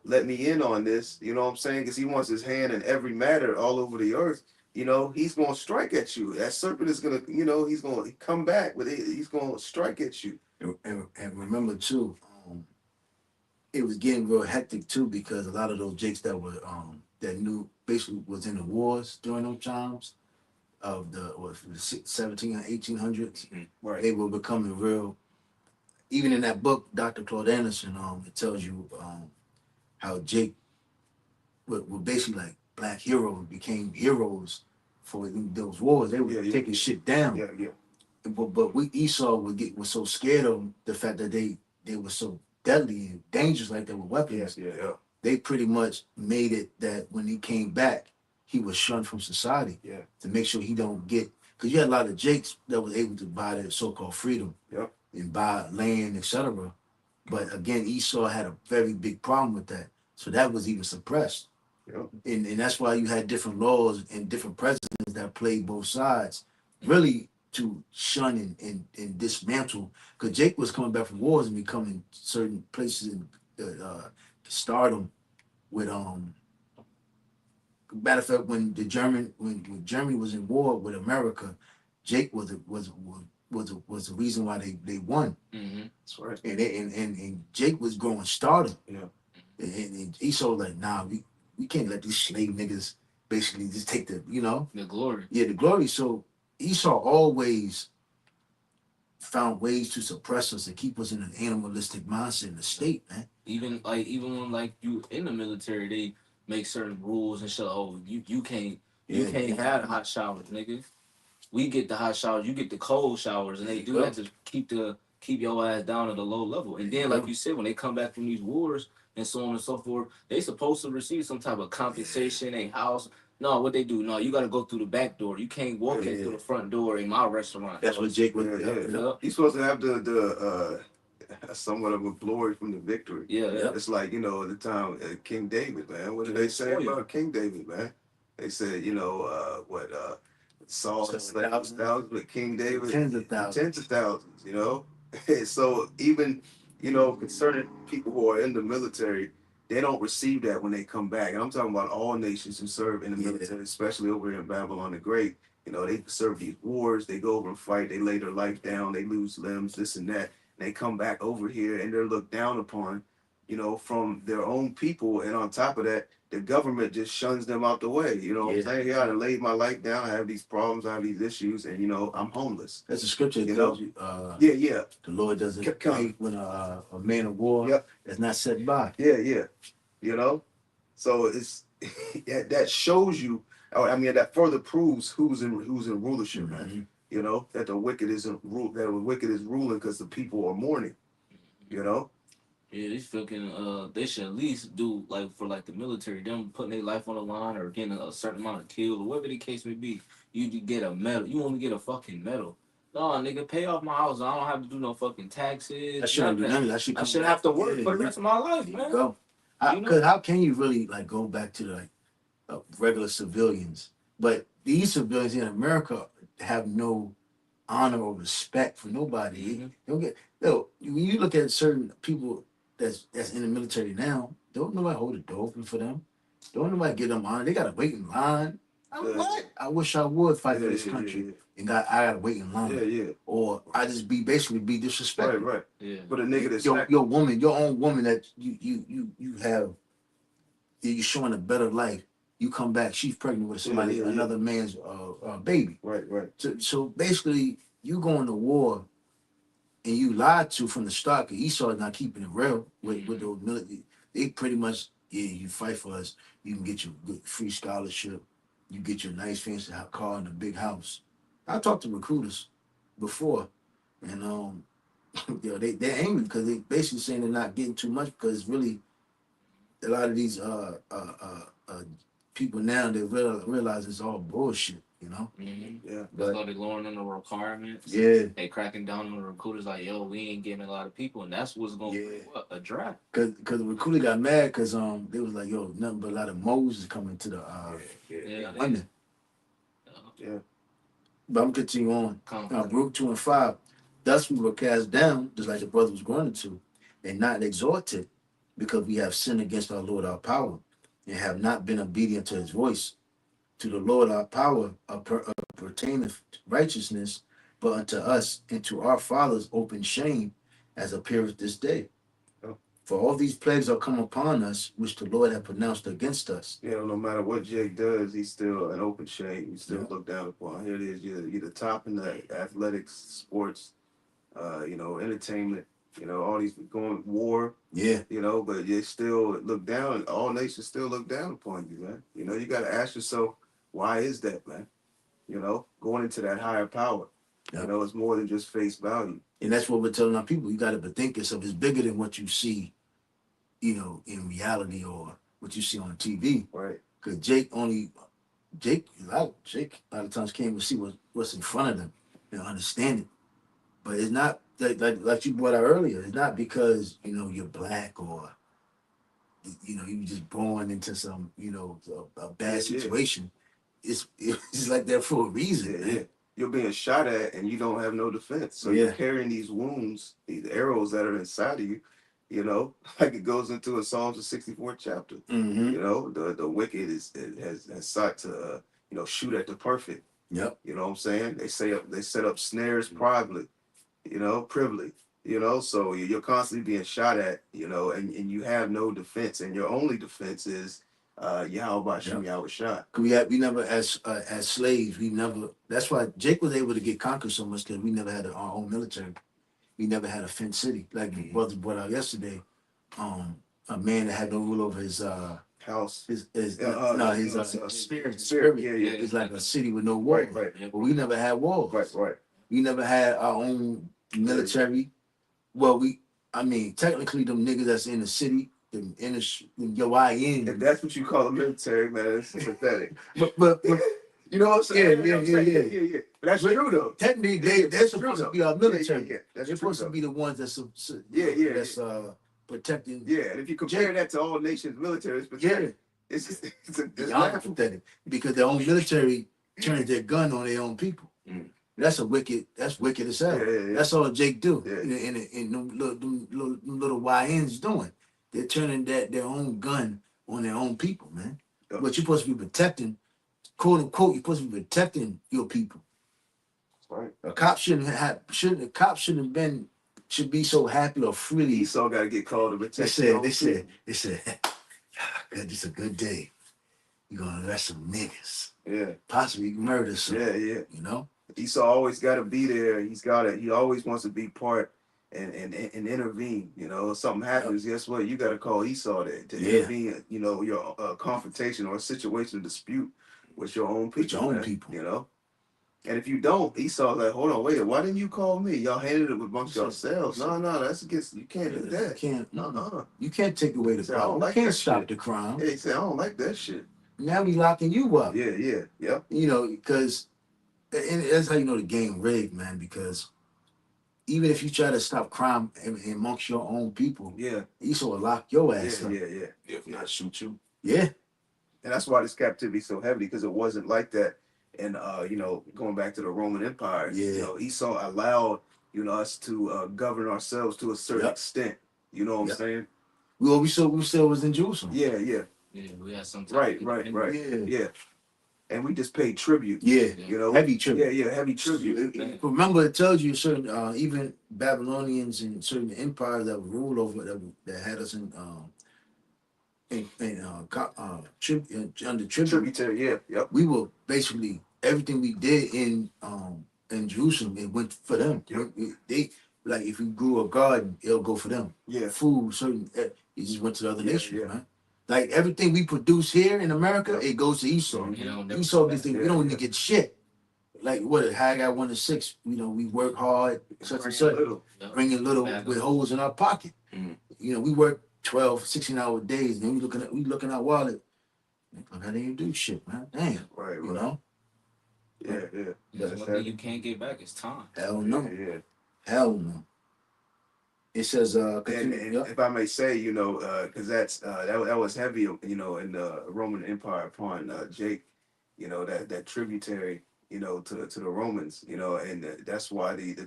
let me in on this, you know what I'm saying? Because he wants his hand in every matter all over the earth. He's going to strike at you. That serpent is going to, he's going to come back, but he's going to strike at you. And remember, too, it was getting real hectic, too, because a lot of those Jakes that were, that knew basically was in the wars during those times of the 17 and 1800s, Right. They were becoming real. Even in that book, Dr. Claude Anderson, it tells you how Jake were basically like black heroes, became heroes for those wars. They were taking shit down. Yeah. But Esau was so scared of the fact that they were so deadly and dangerous, like they were weapons. Yeah. They pretty much made it that when he came back, he was shunned from society. Yeah. To make sure he don't get, because you had a lot of Jakes that was able to buy their so-called freedom. Yep. And buy land, etc. But again, Esau had a very big problem with that. So that was even suppressed. Yep. And that's why you had different laws and different presidents that played both sides, really to shun and dismantle. Because Jake was coming back from wars and becoming certain places in stardom with matter of fact, when Germany was in war with America, Jake was the reason why they won. That's right. And Jake was growing starter. Yeah. And Esau like, nah, we can't let these slave niggas basically just take the the glory. Yeah, the glory. So Esau always found ways to suppress us and keep us in an animalistic mindset in the state, man. Even when like you in the military, they make certain rules and shit. Oh, you can't have hot showers, nigga. We get the hot showers, you get the cold showers, and they do that to keep your ass down at a low level. And then, like you said, when they come back from these wars and so on and so forth, they supposed to receive some type of compensation, a house. No, what they do? No, you got to go through the back door. You can't walk in through the front door in my restaurant. That's what Jake was. He's supposed to have the somewhat of a glory from the victory. It's like, at the time King David, man. What did they say about King David, man? They said, Saul thousands, but King David tens of thousands. So even concerning people who are in the military, they don't receive that when they come back. And I'm talking about all nations who serve in the military, especially over here in Babylon the Great. They serve these wars, they go over and fight, they lay their life down, they lose limbs, this and that. They come back over here and they're looked down upon, from their own people. And on top of that, the government just shuns them out the way. What I'm saying? I laid my life down, I have these problems, I have these issues, and I'm homeless. That's a scripture that tells you, the Lord doesn't hate when a man of war is not set by. So it's that shows you. That further proves who's in rulership, man. That the wicked isn't rule. That the wicked is ruling because the people are mourning. Yeah, they fucking they should at least do like for like the military, them putting their life on the line or getting a certain amount of kills or whatever the case may be. You get a medal. You only get a fucking medal. No, nigga, pay off my house. I don't have to do no fucking taxes. I shouldn't do nothing. I should have to work for the rest of my life, man. Go. Because how can you really like go back to regular civilians? But these civilians in America have no honor or respect for nobody. Don't get when you look at certain people that's in the military now, don't nobody hold a door open for them. Don't nobody give them honor. They gotta wait in line. What? I wish I would fight for this country. And I gotta wait in line. Or I just be disrespected. Right. Yeah. But a nigga that's your woman, your own woman that you have, you're showing a better life. You come back, she's pregnant with somebody, another man's baby. Right. So basically, you going to war, and you lied to from the start. Cause Esau is not keeping it real with those military. They pretty much, you fight for us. You can get your good free scholarship. You get your nice fancy car and a big house. I talked to recruiters before, and they're angry because they basically saying they're not getting too much because really a lot of these people now they realize it's all bullshit. Yeah. That's why they're lowering the requirements. Yeah. They cracking down on the recruiters like, yo, we ain't getting a lot of people, and that's what's going to be a draft. Cause the recruiter got mad because they was like, yo, nothing but a lot of Moses coming to the London. Yeah. But I'm continuing on. Group 2 and 5. Thus we were cast down, just like the brother was going to, and not exalted, because we have sinned against our Lord our power, and have not been obedient to his voice. To the Lord our power pertaineth righteousness, but unto us and to our fathers open shame, as appeareth this day. Oh. For all these plagues are come upon us, which the Lord hath pronounced against us. No matter what Jake does, he's still an open shame. He's still looked down upon. Here it is, you're the top in the athletics, sports, entertainment, all these going war. Yeah. But you still look down. All nations still look down upon you, man. You got to ask yourself, why is that, man? Going into that higher power. Yep. It's more than just face value. And that's what we're telling our people. You got to bethink yourself. It's bigger than what you see, in reality or what you see on TV. Right. Because Jake a lot of times can't even see what's in front of them and understand it. But it's not like you brought out earlier. It's not because, you're black or, you just born into some, a bad situation. It's like that for a reason. Yeah. You're being shot at and you don't have no defense. So you're carrying these wounds, these arrows that are inside of you, like it goes into a Psalms the 64th chapter. Mm-hmm. The wicked has sought to shoot at the perfect. Yep. You know what I'm saying? They set up snares privately, privily, so you're constantly being shot at, and you have no defense, and your only defense is Yahweh Shem Yahweh Shah. We never as slaves, we never, that's why Jake was able to get conquered so much, because we never had our own military. We never had a fenced city. Like the brother brought out yesterday, a man that had no rule over his house. His Spirit. spirit. Yeah. It's like a city with no walls. Right. But we never had walls. Right. We never had our own military. Well, technically, them niggas that's in the city, them in your IN. If that's what you call a military, man, it's pathetic. but you know what I'm saying? Yeah. But that's true though. Technically, they're supposed to be our military. Yeah. That's they're supposed to be the ones that's that's protecting. Yeah, and if you compare that to all nations' military, it's pathetic. It's pathetic, because their own military turns their gun on their own people. That's wicked as hell. Yeah. That's all Jake do. Yeah. And them little YNs doing. They're turning their own gun on their own people, man. Yeah. But you're supposed to be protecting, quote unquote, you're supposed to be protecting your people. Right. A cop should be so happy or freely. Esau got to get called to protect. They said, God, this is a good day. You're gonna arrest some niggas. Yeah. Possibly murder some. Yeah. You know? Esau always got to be there. He always wants to be part and intervene. If something happens, guess what? You got to call Esau there to intervene. Your confrontation or a situational dispute with your own people. And if you don't, Esau's like, hold on, wait, why didn't you call me? Y'all handed it amongst yourselves. No, that's against, you can't do that. You can't take away the problem. You can't stop the crime. Yeah, he said, I don't like that shit. Now we locking you up. Yeah. Because and that's how you know the game rigged, man, because even if you try to stop crime amongst your own people, Esau will lock your ass up. Yeah. If not, shoot you. Yeah. And that's why this captivity is so heavy, because it wasn't like that. And going back to the Roman Empire, Esau allowed us to govern ourselves to a certain extent. You know what I'm saying? We still was in Jerusalem. Yeah. Yeah, we had some Right. Yeah. And we just paid tribute. Yeah. Heavy tribute. Yeah, heavy tribute. Remember, it tells you certain even Babylonians and certain empires that ruled over that had us under Tributary. Yep. We were basically everything we did in Jerusalem, it went for them. Yep. They like if we grew a garden, it'll go for them. Yeah. Food, it just went to the other nations, man. Like everything we produce here in America, it goes to Esau. Esau gets we don't even get shit. Like what Haggai 1:6, we work hard, such and such, bringing little with holes in our pocket. We work 12, 16-hour days, and we looking at our wallet. I didn't even do shit, man. Damn. Right. Yeah. That's one thing you can't get back is time. Hell no. Yeah. Hell no. It says, and if I may say, because that's that was heavy, in the Roman Empire upon Jake, that tributary, to the Romans, and that's why the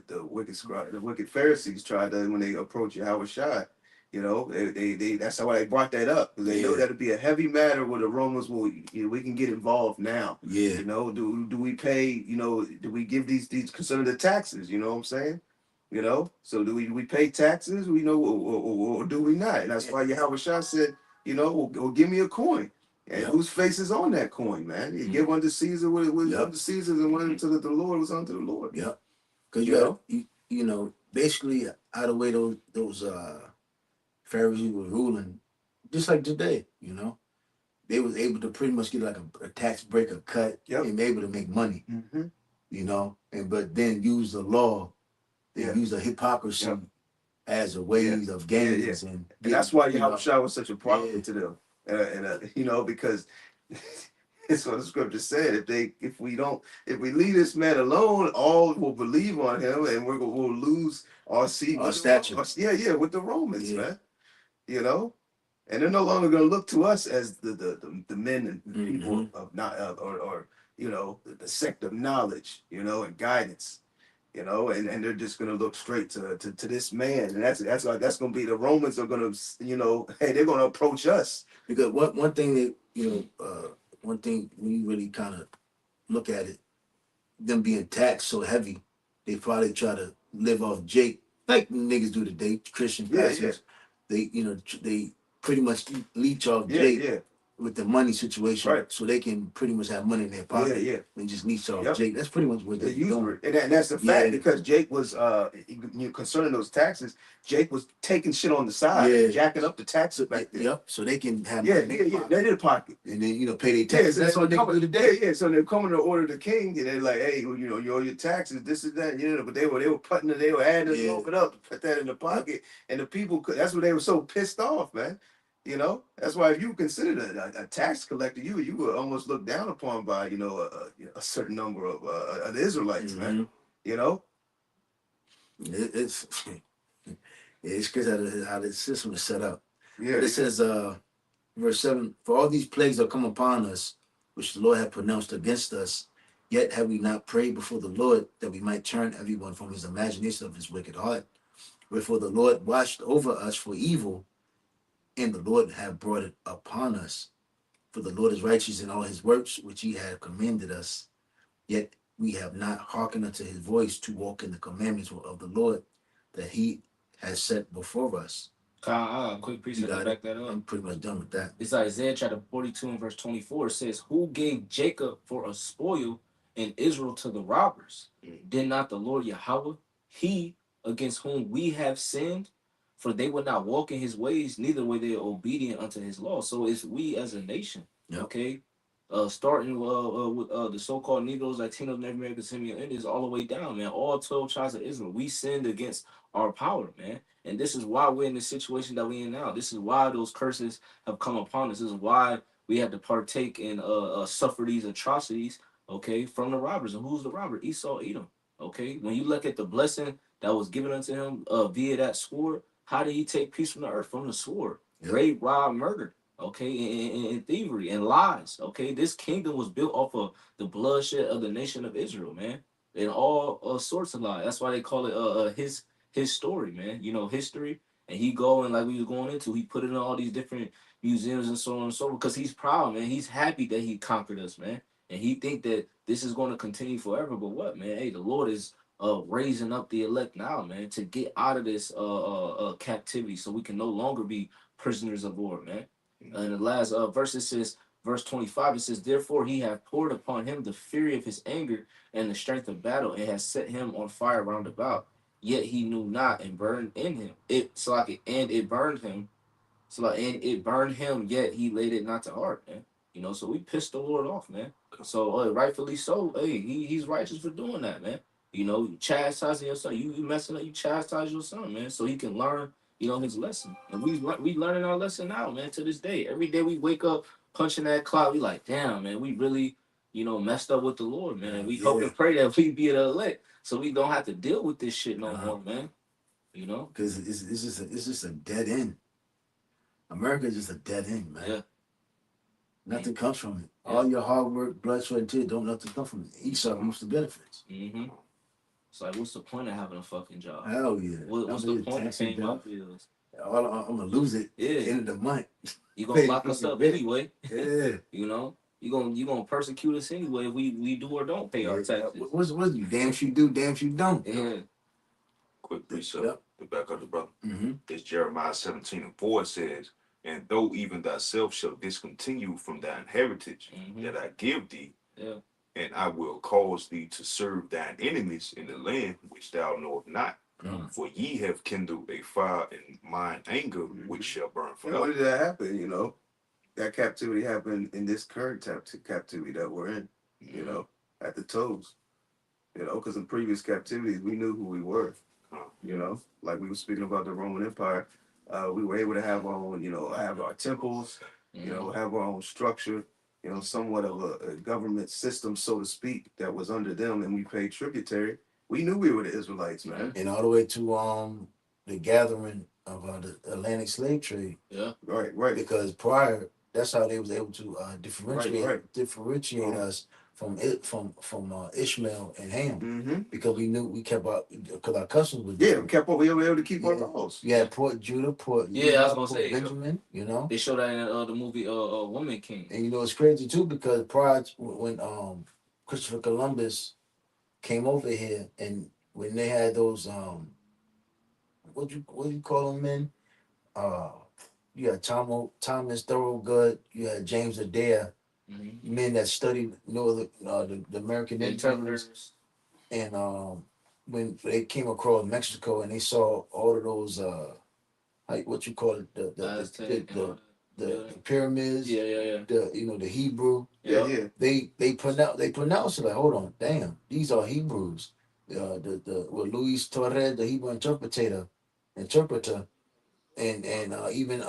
wicked Pharisees tried to, when they approached Yahweh Shai, they that's why they brought that up. They know that'd be a heavy matter where the Romans will, we can get involved now. Yeah. Do we pay? Do we give these consider the taxes? You know what I'm saying? So do we pay taxes? Or do we not? And that's why Yahweh Shah said, well, give me a coin. And whose face is on that coin, man? You give unto Caesar what was unto Caesar, and what unto the Lord was unto the Lord. Yeah. Because basically out of the way those Pharisees were ruling, just like today, they was able to pretty much get like a tax break, a cut, and be able to make money. But then use the law. They use a hypocrisy as a way of gains. And that's why Yahweh Shah was such a prophet to them. Because it's what the scripture said. If we leave this man alone, all will believe on him, and we'll lose our seat, our stature. With the Romans, man. And they're no longer going to look to us as the men and people of not or the sect of knowledge, and guidance. And they're just gonna look straight to this man, and that's gonna be the Romans are gonna, hey, they're gonna approach us. Because one thing that one thing when you really kind of look at it, them being taxed so heavy, they probably try to live off Jake, like niggas do today, Christian pastors. They, they pretty much leech off Jake with the money situation, so they can pretty much have money in their pocket. And just leech off Jake. That's pretty much what they're doing. And that's the fact, because Jake was concerning those taxes. Jake was taking shit on the side, jacking up the taxes back there. Yep. So they can have they did pocket, and then pay their taxes. That's what they do today. So they're coming to order the king, and they're like, hey, well, you owe your taxes, this is that, but they were putting it, they were adding it, it up to put that in the pocket, and the people could. That's what they were so pissed off, man. That's why if you considered a tax collector, you were almost looked down upon by a certain number of the Israelites, man. It's because how the system is set up. Yeah. It says, verse 7: For all these plagues are come upon us, which the Lord hath pronounced against us. Yet have we not prayed before the Lord that we might turn everyone from his imagination of his wicked heart. Wherefore the Lord watched over us for evil, and the Lord hath brought it upon us. For the Lord is righteous in all his works, which he hath commanded us. Yet we have not hearkened unto his voice to walk in the commandments of the Lord that he has set before us. Quick precept to back that up. I'm pretty much done with that. It's Isaiah chapter 42 and verse 24. It says, who gave Jacob for a spoil and Israel to the robbers? Did not the Lord Yahweh, he against whom we have sinned? For they would not walk in his ways, neither were they obedient unto his law. So it's we as a nation, okay? Starting with the so-called Negroes, Latinos, Native Americans, Simeon Indians, all the way down, man. All 12 tribes of Israel, we sinned against our power, man. And this is why we're in the situation that we're in now. This is why those curses have come upon us. This is why we had to partake and suffer these atrocities, okay, from the robbers. And who's the robber? Esau, Edom, okay? When you look at the blessing that was given unto him via that sword, how did he take peace from the earth? From the sword. Rape, rob, murder, okay, and thievery and lies, okay? This kingdom was built off of the bloodshed of the nation of Israel, man, and all sorts of lies. That's why they call it his story, man. History. And he go, and like we were going into, he put it in all these different museums and so on and so on, because he's proud, man. He's happy that he conquered us, man. And he think that this is going to continue forever. But what, man? Hey, the Lord is raising up the elect now, man, to get out of this captivity, so we can no longer be prisoners of war, man. And the last verse, it says, verse 25, it says, therefore he hath poured upon him the fury of his anger and the strength of battle, and has set him on fire round about. Yet he knew not, and burned in him. It burned him. And it burned him, yet he laid it not to heart, man. So we pissed the Lord off, man. So rightfully so. Hey, he's righteous for doing that, man. Chastising your son. You messing up, you chastise your son, man, so he can learn, his lesson. And we learning our lesson now, man, to this day. Every day we wake up punching that clock, we like, damn, man, we really, messed up with the Lord, man. And we hope and pray that we be the elect, so we don't have to deal with this shit no more, man. Because it's just a dead end. America is just a dead end, man. Yeah. Nothing comes from it. Yeah. All your hard work, blood, sweat, and tears, nothing come from it. Each of most of the benefits. Mm-hmm. It's like, what's the point of having a fucking job? Hell yeah. What's the point of paying my bills? I'm gonna lose it at the end of the month. You gonna lock us up anyway. Yeah. You gonna persecute us anyway if we do or don't pay our taxes. What's you? Damn if you do, damn if you don't. Yeah. Quick precept to back up the brother. It's Jeremiah 17:4 says, and though even thyself shall discontinue from thine heritage that I give thee, and I will cause thee to serve thine enemies in the land which thou knowest not. For ye have kindled a fire in mine anger, which shall burn forever. When did that happen? That captivity happened in this current captivity that we're in, at the toes. Because in previous captivities, we knew who we were. Like we were speaking about the Roman Empire, we were able to have our own, have our temples, have our own structure, somewhat of a government system, so to speak, that was under them, and we paid tributary. We knew we were the Israelites, man. And all the way to the gathering of the Atlantic slave trade. Yeah. Right. Because prior, that's how they was able to differentiate us from Ishmael and Ham, because we kept because our customs was different. We were able to keep our laws. You had Port Judah, Port I was gonna say Benjamin. They showed that in the movie Woman King. And it's crazy too, because prior to when Christopher Columbus came over here, and when they had those what you call them, men? Uh, you had Thomas Thorogood, you had James Adair, men that studied, the American Indians, Interpreters. and when they came across Mexico and they saw all of those what you call it, the pyramids, the Hebrew, Yeah. they pronounce it like, hold on, damn, these are Hebrews. The Luis Torres, the Hebrew interpreter, and even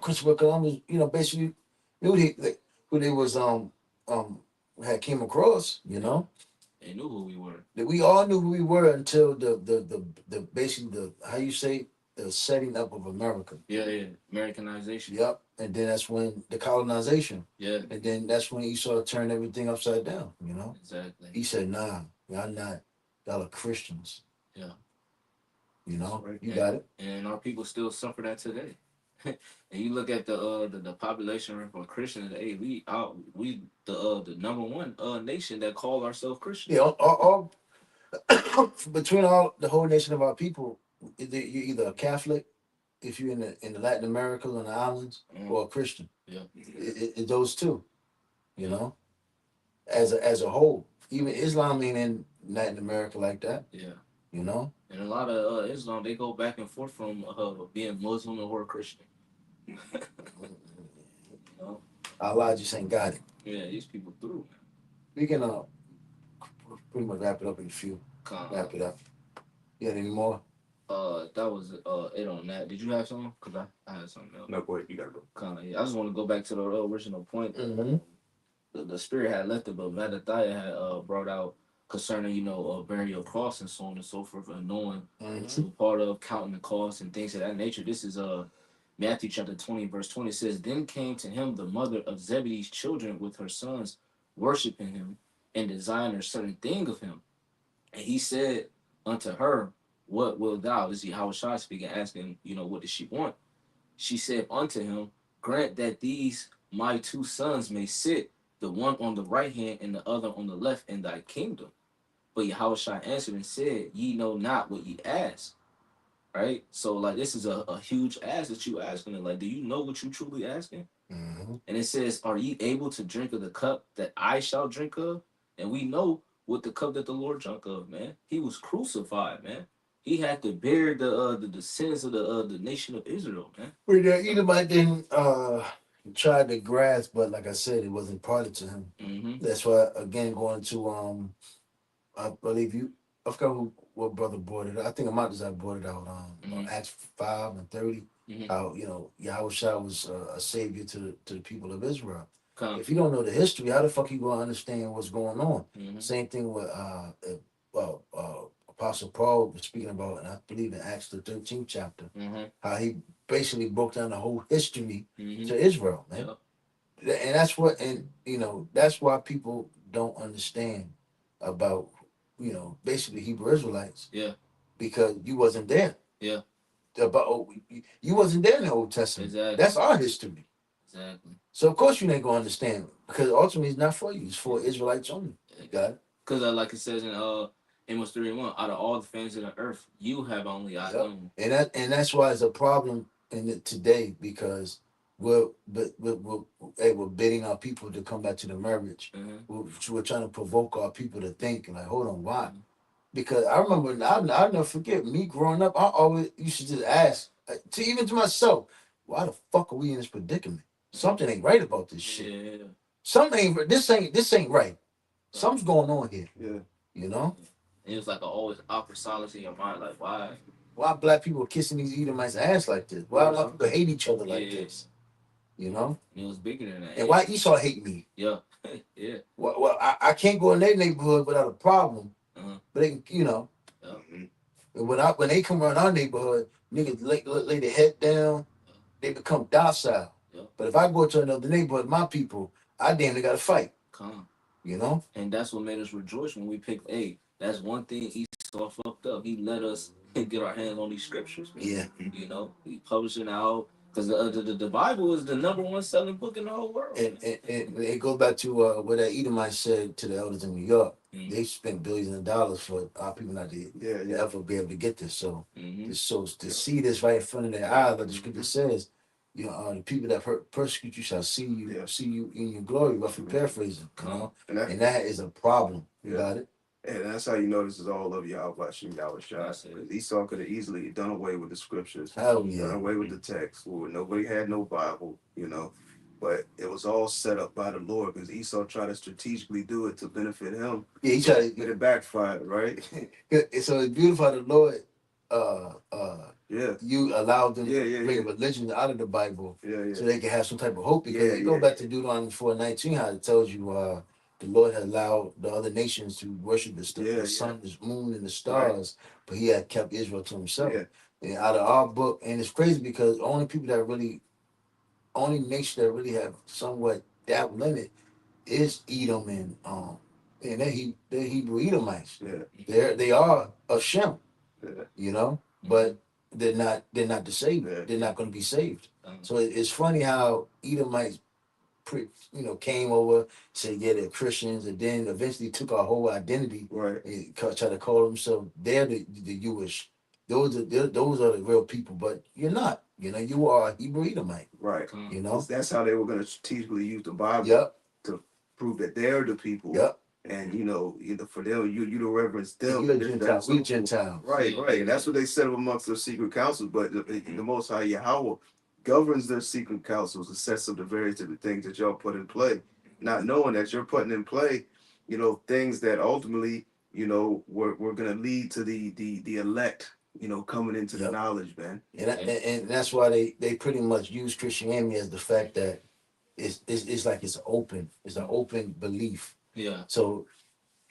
Christopher Columbus, basically who they was had came across, They knew who we were. that we all knew who we were until the basically the how you say the setting up of America. Yeah. Americanization. Yep. And then that's when the colonization. Yeah. And then that's when Esau turned everything upside down, Exactly. He said, nah, y'all not, y'all are Christians. Yeah. Right. You got it. And our people still suffer that today. And you look at the population for Christians, hey, we the number one nation that call ourselves Christians. Yeah, all between all the whole nation of our people, you're either a Catholic, if you're in the Latin America and the islands, or a Christian. Yeah. Those two, as a whole. Even Islam ain't in Latin America like that. Yeah. And a lot of Islam, they go back and forth from being Muslim or Christian. Allah just ain't got it. Yeah, these people through. We can pretty much wrap it up in a few. Wrap it up. You got any more? That was it on that. Did you have something? Cause I had something else. No, go ahead. You gotta go. Yeah. I just want to go back to the original point. The spirit had left it, but Mattathiah had brought out concerning bearing your cross and so on and so forth, and knowing the part of counting the cost and things of that nature. This is Matthew chapter 20 verse 20 says, then came to him the mother of Zebedee's children with her sons, worshiping him and desiring a certain thing of him. And he said unto her, what will thou? This is Yahushua speaking, asking, what does she want? She said unto him, grant that these my two sons may sit, the one on the right hand and the other on the left in thy kingdom. But Yahushua answered and said, ye know not what ye ask. Right? So, this is a huge ask that you asking. And, do you know what you truly asking? And it says, are ye able to drink of the cup that I shall drink of? And we know what the cup that the Lord drank of, man. He was crucified, man. He had to bear the sins of the nation of Israel, man. Well, the Edomite didn't try to grasp, but like I said, it wasn't parted to him. That's why, again, going to I believe I forgot what brother brought it. I think Amatazai brought it out on Acts 5 and 30. How Yahushua was a savior to the people of Israel. If you don't know the history, how the fuck you gonna understand what's going on? Same thing with Apostle Paul was speaking about, and I believe in Acts the 13th chapter, how he basically broke down the whole history to Israel, man. And that's what, that's why people don't understand about, basically Hebrew Israelites. Yeah. Because you wasn't there. Yeah. You wasn't there in the Old Testament. Exactly. That's our history. Exactly. So of course you ain't gonna understand, because ultimately it's not for you. It's for Israelites only. You got it? Because like it says in Amos 3:1, out of all the families of the earth, you have only I known. And that's why it's a problem in it today, because we're bidding our people to come back to the marriage. We're trying to provoke our people to think, like, hold on, why? Because I remember, I'll never forget me growing up. I always used to just ask, even to myself, why the fuck are we in this predicament? Something ain't right about this shit. Yeah. Something ain't. This ain't right. Something's going on here. Yeah. It was like always awkward silence in your mind, like why? Why black people kissing these Edomites' ass like this? Why black people hate each other like this? And it was bigger than that. And why Esau hate me? Yeah. Yeah. Well, I can't go in their neighborhood without a problem. But they can, when they come around our neighborhood, niggas lay their head down, they become docile. But if I go to another neighborhood, my people, I damn near got to fight. And that's what made us rejoice when we picked A. That's one thing Esau fucked up. He let us get our hands on these scriptures. Man. Yeah. He published it out. Because the Bible is the #1 selling book in the whole world. And it goes back to what that Edomite said to the elders in New York. They spent billions of dollars for our people not to ever be able to get this. So, to see this right in front of their eyes, like the scripture says, you know, the people that persecute you shall see you in your glory. Roughly paraphrasing, you know, and that is a problem. You got it. And that's how you know this is all of Yahweh Hashem Yahushua. Esau could have easily done away with the scriptures, done away with the text. Well, nobody had no Bible, you know, but it was all set up by the Lord because Esau tried to strategically do it to benefit him. Yeah, he tried to, but it backfired, right? So it's beautiful how the Lord, you allowed them to bring religion out of the Bible, so they can have some type of hope. Because you go back to Deuteronomy 4:19, how it tells you, the Lord had allowed the other nations to worship the sun, the moon, and the stars, but He had kept Israel to Himself. And out of our book, and it's crazy because only nation that really have somewhat that limit is Edom and they're Hebrew Edomites. They are of Shem, you know, but they're not the Savior. They're not going to be saved. So it's funny how Edomites came over, said, they're Christians, and then eventually took our whole identity, and try to call themselves, they're the Jewish. Those are the real people, but you're not. You know, you are a Hebrew Edomite. Right. You know? That's how they were going to strategically use the Bible to prove that they're the people. And, for them, you to reverence them. You're Gentiles. We're Gentiles. Right. And that's what they said amongst their secret councils. But the Most High Yahweh governs their secret councils and sets up the various different things that y'all put in play, not knowing that you're putting in play, things that ultimately, we're going to lead to the elect, coming into the knowledge, man. And that's why they pretty much use Christianity as the fact that it's like it's an open belief. So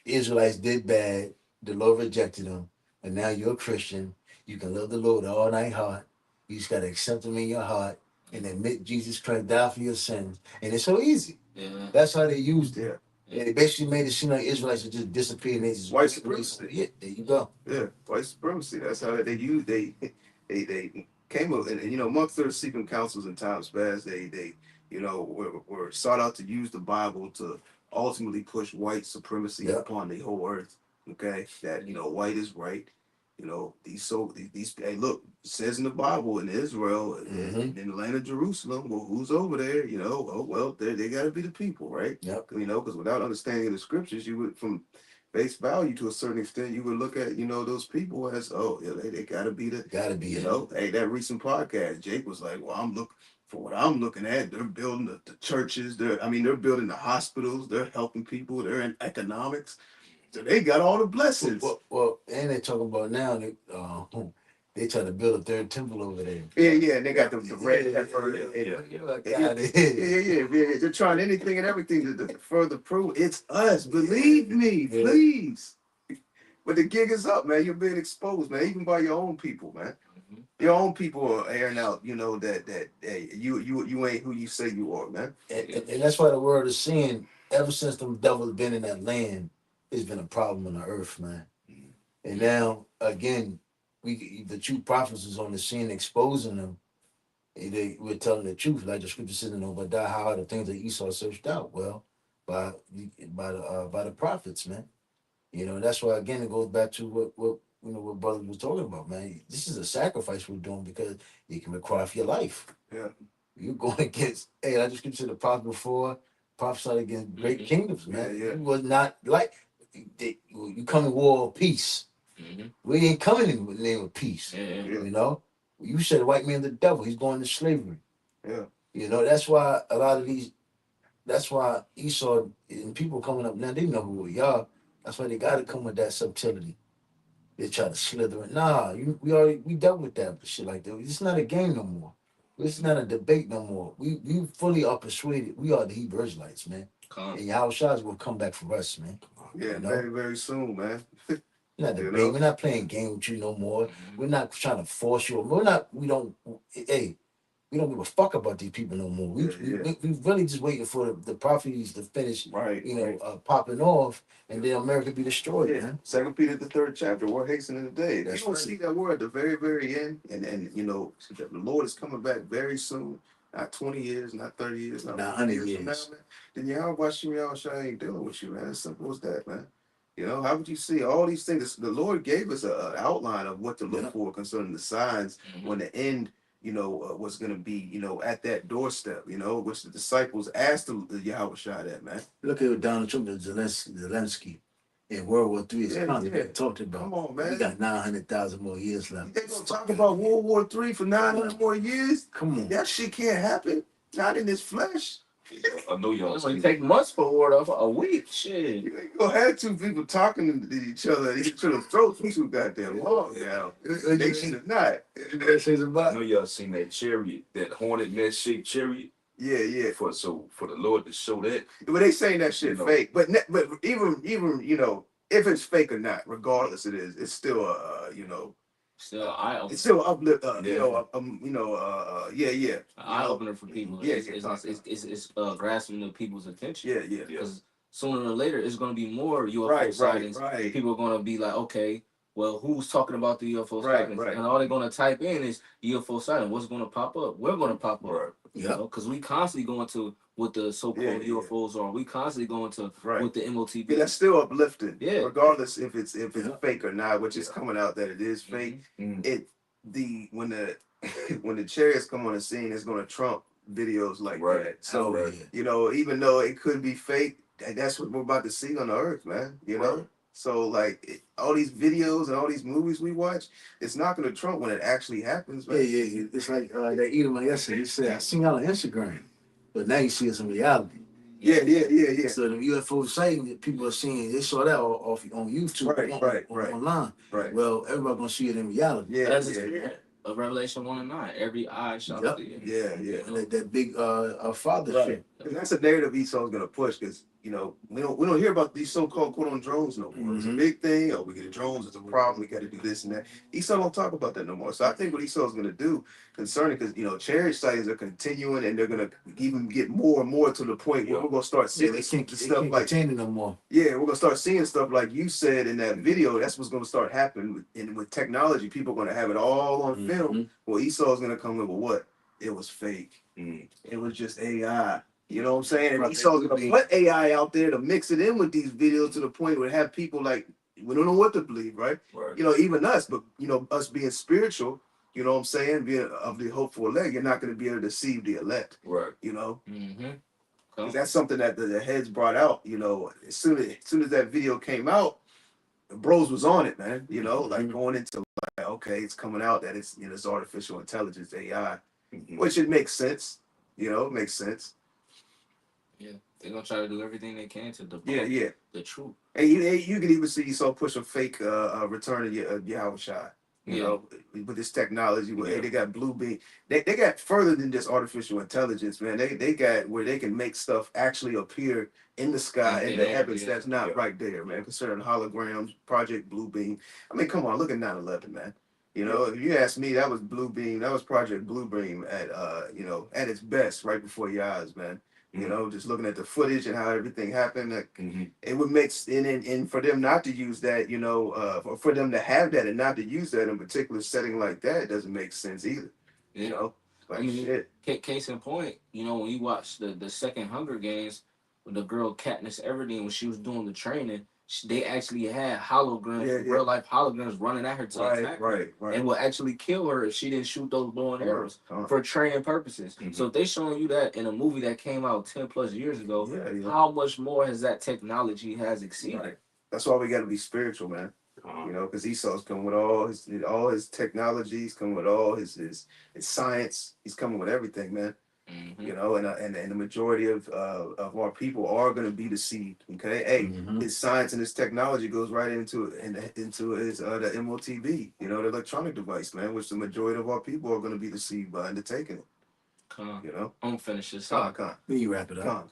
Israelites did bad, the Lord rejected them, and now you're a Christian. You can love the Lord all night heart. You just gotta accept Him in your heart and admit Jesus Christ died for your sins. And it's so easy. That's how they used it. And they basically made it seem like Israelites would just disappear and they just white supremacy. Yeah, there you go. Yeah, white supremacy. That's how they used. They came up, and amongst their secret councils in times past, they were sought out to use the Bible to ultimately push white supremacy upon the whole earth. Okay, that white is right. These hey, look, it says in the Bible in Israel in the land of Jerusalem, well, who's over there? They got to be the people, right? Because without understanding the scriptures, you would, from base value to a certain extent, you would look at those people as they got to be hey, that recent podcast, Jake was like, well, what I'm looking at, they're building the churches, they're building the hospitals, they're helping people, they're in economics. So they got all the blessings. Well, and they talking about now they try to build a third temple over there. Yeah, and they got the red heifer. They're trying anything and everything to further prove it's us. Believe me, please. But the gig is up, man. You're being exposed, man, even by your own people, man. Your own people are airing out, that hey, you ain't who you say you are, man. And that's why the world is seeing, ever since them devils been in that land, it's been a problem on the earth, man. And now, again, the true prophets is on the scene exposing them. We're telling the truth, like the scripture says in Obadiah, how are the things that Esau searched out? Well, by the prophets, man. That's why, again, it goes back to what brother was talking about, man. This is a sacrifice we're doing because it can require for your life. You're going against, hey, I just consider the prophet before, prophesied against great kingdoms, man. It was not like, you come in war of peace. We ain't coming in the name of peace. You said the white man's the devil. He's going to slavery. That's why that's why Esau and people coming up now, they know who we are. That's why they got to come with that subtlety. They try to slither it. Nah, we dealt with that shit like that. It's not a game no more. It's not a debate no more. We fully are persuaded. We are the Hebrew Israelites, man. And Yahushua will come back for us, man. Very, very soon, man. We're not playing game with you no more. We're not trying to force you. We we don't give a fuck about these people no more. We really just waiting for the prophecies to finish, Right. popping off, and then America be destroyed. Yeah. Man. 2 Peter the 3rd chapter. We're hastening the day. That's You don't right. see that word at the very, very end, and the Lord is coming back very soon. Not 20 years, not 30 years, not 100 years from now, man. Then Yahweh Shai ain't dealing with you, man. As simple as that, man. How would you see all these things? The Lord gave us an outline of what to look for concerning the signs when the end, was going to be, at that doorstep, which the disciples asked the Yahweh Shai that, man. Look at Donald Trump and Zelensky. In World War III is talked about. Come on, man. We got 900,000 more years left. They gonna talk about World War III for 900 more years? Come on. That shit can't happen. Not in this flesh. I know y'all. It's gonna take months for war, a week. Shit. You ain't gonna have two people talking to each other. Each other's throats for too goddamn long now. They should have not. I know y'all seen that chariot, that hornet nest shaped chariot. Yeah. For the Lord to show that. But they saying that shit fake. But even if it's fake or not, regardless it is, it's still still an eye opener. It's still uplift. An eye opener for people. It's grasping the people's attention. Yeah. Because sooner or later, it's going to be more UFO sightings. Right. People are going to be like, okay, well, who's talking about the UFO sightings? Right. And all they're going to type in is UFO sighting. What's going to pop up? We're going to pop up. Right. Because we constantly going to what the so-called UFOs are. We constantly going to what the MOTV. Yeah, that's still uplifting. Yeah. Regardless if it's fake or not, which is coming out that it is fake. When the chariots come on the scene, it's going to trump videos like that. So even though it could be fake, that's what we're about to see on the earth, man. Know. So all these videos and all these movies we watch, it's not going to trump when it actually happens, man. Yeah. It's like that Edomite yesterday. He said, I seen y'all on Instagram, but now you see it's in reality. Yeah. So the UFO sighting that people are seeing, they saw that off on YouTube, online. Right. Well, everybody gonna see it in reality. Yeah. That's the spirit of Revelation 1 and 9. Every eye shall see it. Yeah. And that big father shit. And that's a narrative Esau's gonna push because we don't hear about these so-called quote on drones no more. It's a big thing. Oh, we get drones, it's a problem. We got to do this and that. Esau don't talk about that no more. So I think what Esau's gonna do concerning, because chariot sightings are continuing and they're gonna even get more and more to the point where we're gonna start seeing stuff like no more. Yeah, we're gonna start seeing stuff like you said in that video. That's what's gonna start happening with technology. People are gonna have it all on film. Well, Esau's gonna come in with what? It was fake. It was just AI. You know what I'm saying? And Esau's gonna put AI out there to mix it in with these videos to the point where have people like, we don't know what to believe, right? Even us, but us being spiritual, you know what I'm saying, being of the hopeful elect, you're not gonna be able to deceive the elect. Right. That's something that the heads brought out, as soon as that video came out, the bros was on it, man. Going into okay, it's coming out that it's it's artificial intelligence, AI, which it makes sense. It makes sense. Yeah, they're gonna try to do everything they can to debunk the truth. And you can even see Esau push a fake return of Yahweh Shai. With this technology, where they got blue beam, they got further than just artificial intelligence, man. They got where they can make stuff actually appear in the sky, in the heavens, that's not right there, man. Concerning holograms, Project Blue Beam. I mean, come on, look at 9/11, man. If you ask me, that was Blue Beam, that was Project Blue Beam at at its best, right before your eyes, man. Just looking at the footage and how everything happened, it would make and for them not to use that, for them to have that and not to use that in a particular setting like that, doesn't make sense either. Shit. Case in point, when you watch the second Hunger Games with the girl Katniss Everdeen when she was doing the training, they actually had holograms, real life holograms running at her to attack her, and will actually kill her if she didn't shoot those bow and arrows for training purposes. So if they showing you that in a movie that came out 10+ years ago, how much more has that technology has exceeded? That's why we got to be spiritual, man. Because Esau's coming with all his technology, he's coming with all his science, he's coming with everything, man. And the majority of our people are going to be deceived. Okay, his science and his technology goes right into his the MOTV, the electronic device, man, which the majority of our people are going to be deceived by undertaking it. I'm gonna finish this. You wrap it up.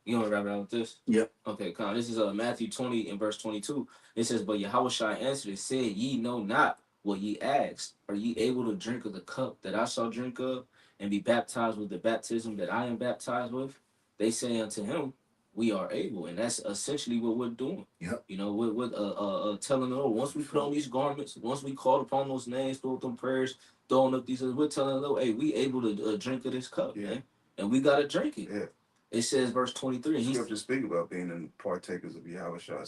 You want to wrap it up with this? Yep. Okay, this is Matthew 20 and verse 22. It says, "But Yahweh Shai answered and said, Ye know not what ye ask. Are ye able to drink of the cup that I shall drink of, and be baptized with the baptism that I am baptized with, they say unto him, we are able. And that's essentially what we're doing. Yep. You know, we're telling them, once we put on these garments, once we call upon those names, throw them prayers, throwing up these, we're telling them, hey, we able to drink of this cup, man. And we got to drink it. Yeah. It says, verse 23. Scripture speak about being in partakers of Yahweh Shai.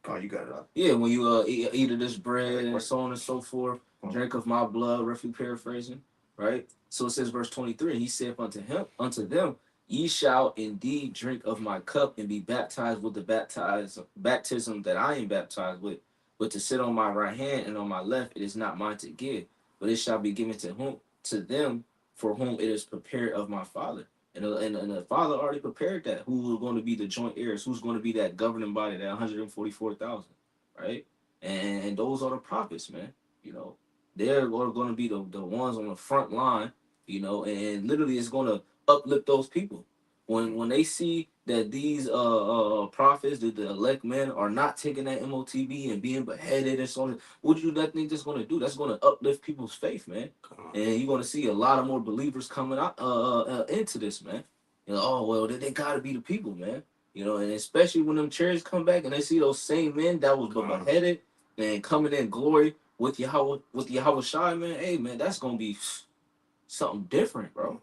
Oh, you got it up. Yeah, when you eat of this bread and so on and so forth, drink of my blood, roughly paraphrasing, right? So it says, verse 23, he said unto them, ye shall indeed drink of my cup and be baptized with the baptism that I am baptized with. But to sit on my right hand and on my left, it is not mine to give, but it shall be given to them for whom it is prepared of my Father. And the Father already prepared that. Who are going to be the joint heirs? Who's going to be that governing body, that 144,000, right? And those are the prophets, man. You know, they're going to be the ones on the front line, you know, and literally it's going to uplift those people. When they see that these prophets, the elect men, are not taking that MOTB and being beheaded and so on, what do you think that's going to do? That's going to uplift people's faith, man. And you're going to see a lot of more believers coming out into this, man. You know, oh, well, they got to be the people, man. You know, and especially when them chariots come back and they see those same men that was beheaded and coming in glory with Yahweh Shai, man. Hey, man, that's going to be something different, bro.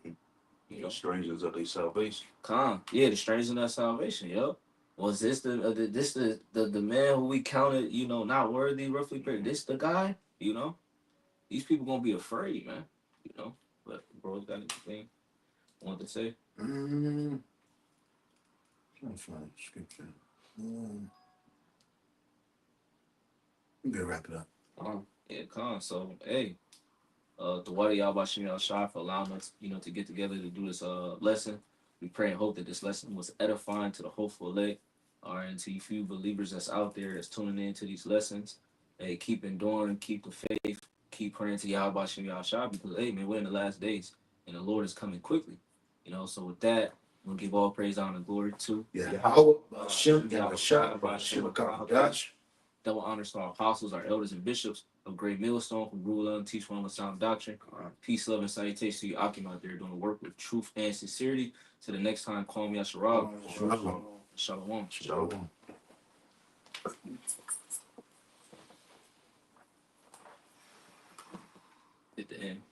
You know, strangers of their salvation. Yeah, the strangers of their salvation, yo. Was this the man who we counted, you know, not worthy, roughly? This the guy, you know? These people gonna be afraid, man. You know, but bro's got anything want to say? Trying to find scripture. We better wrap it up. Yeah, so hey, the water y'all Bashim y'all Shah for allowing us, you know, to get together to do this lesson. We pray and hope that this lesson was edifying to the hopeful elect, or and to you few believers that's out there that's tuning in to these lessons. Hey, keep enduring, keep the faith, keep praying to Yahweh Bashim y'all Shah, because hey man, we're in the last days and the Lord is coming quickly. You know, so with that, we'll give all praise, honor, and glory to Yahweh Bashim Yahweh Shah Bashim Akadash. Double honors to our apostles, our elders, and bishops of Great Millstone who rule and teach one with sound doctrine. Peace, love, and salutation to you, Akim, out there doing the work with truth and sincerity. To the next time, call me Yasharab. Shalom. Shalom. At the end.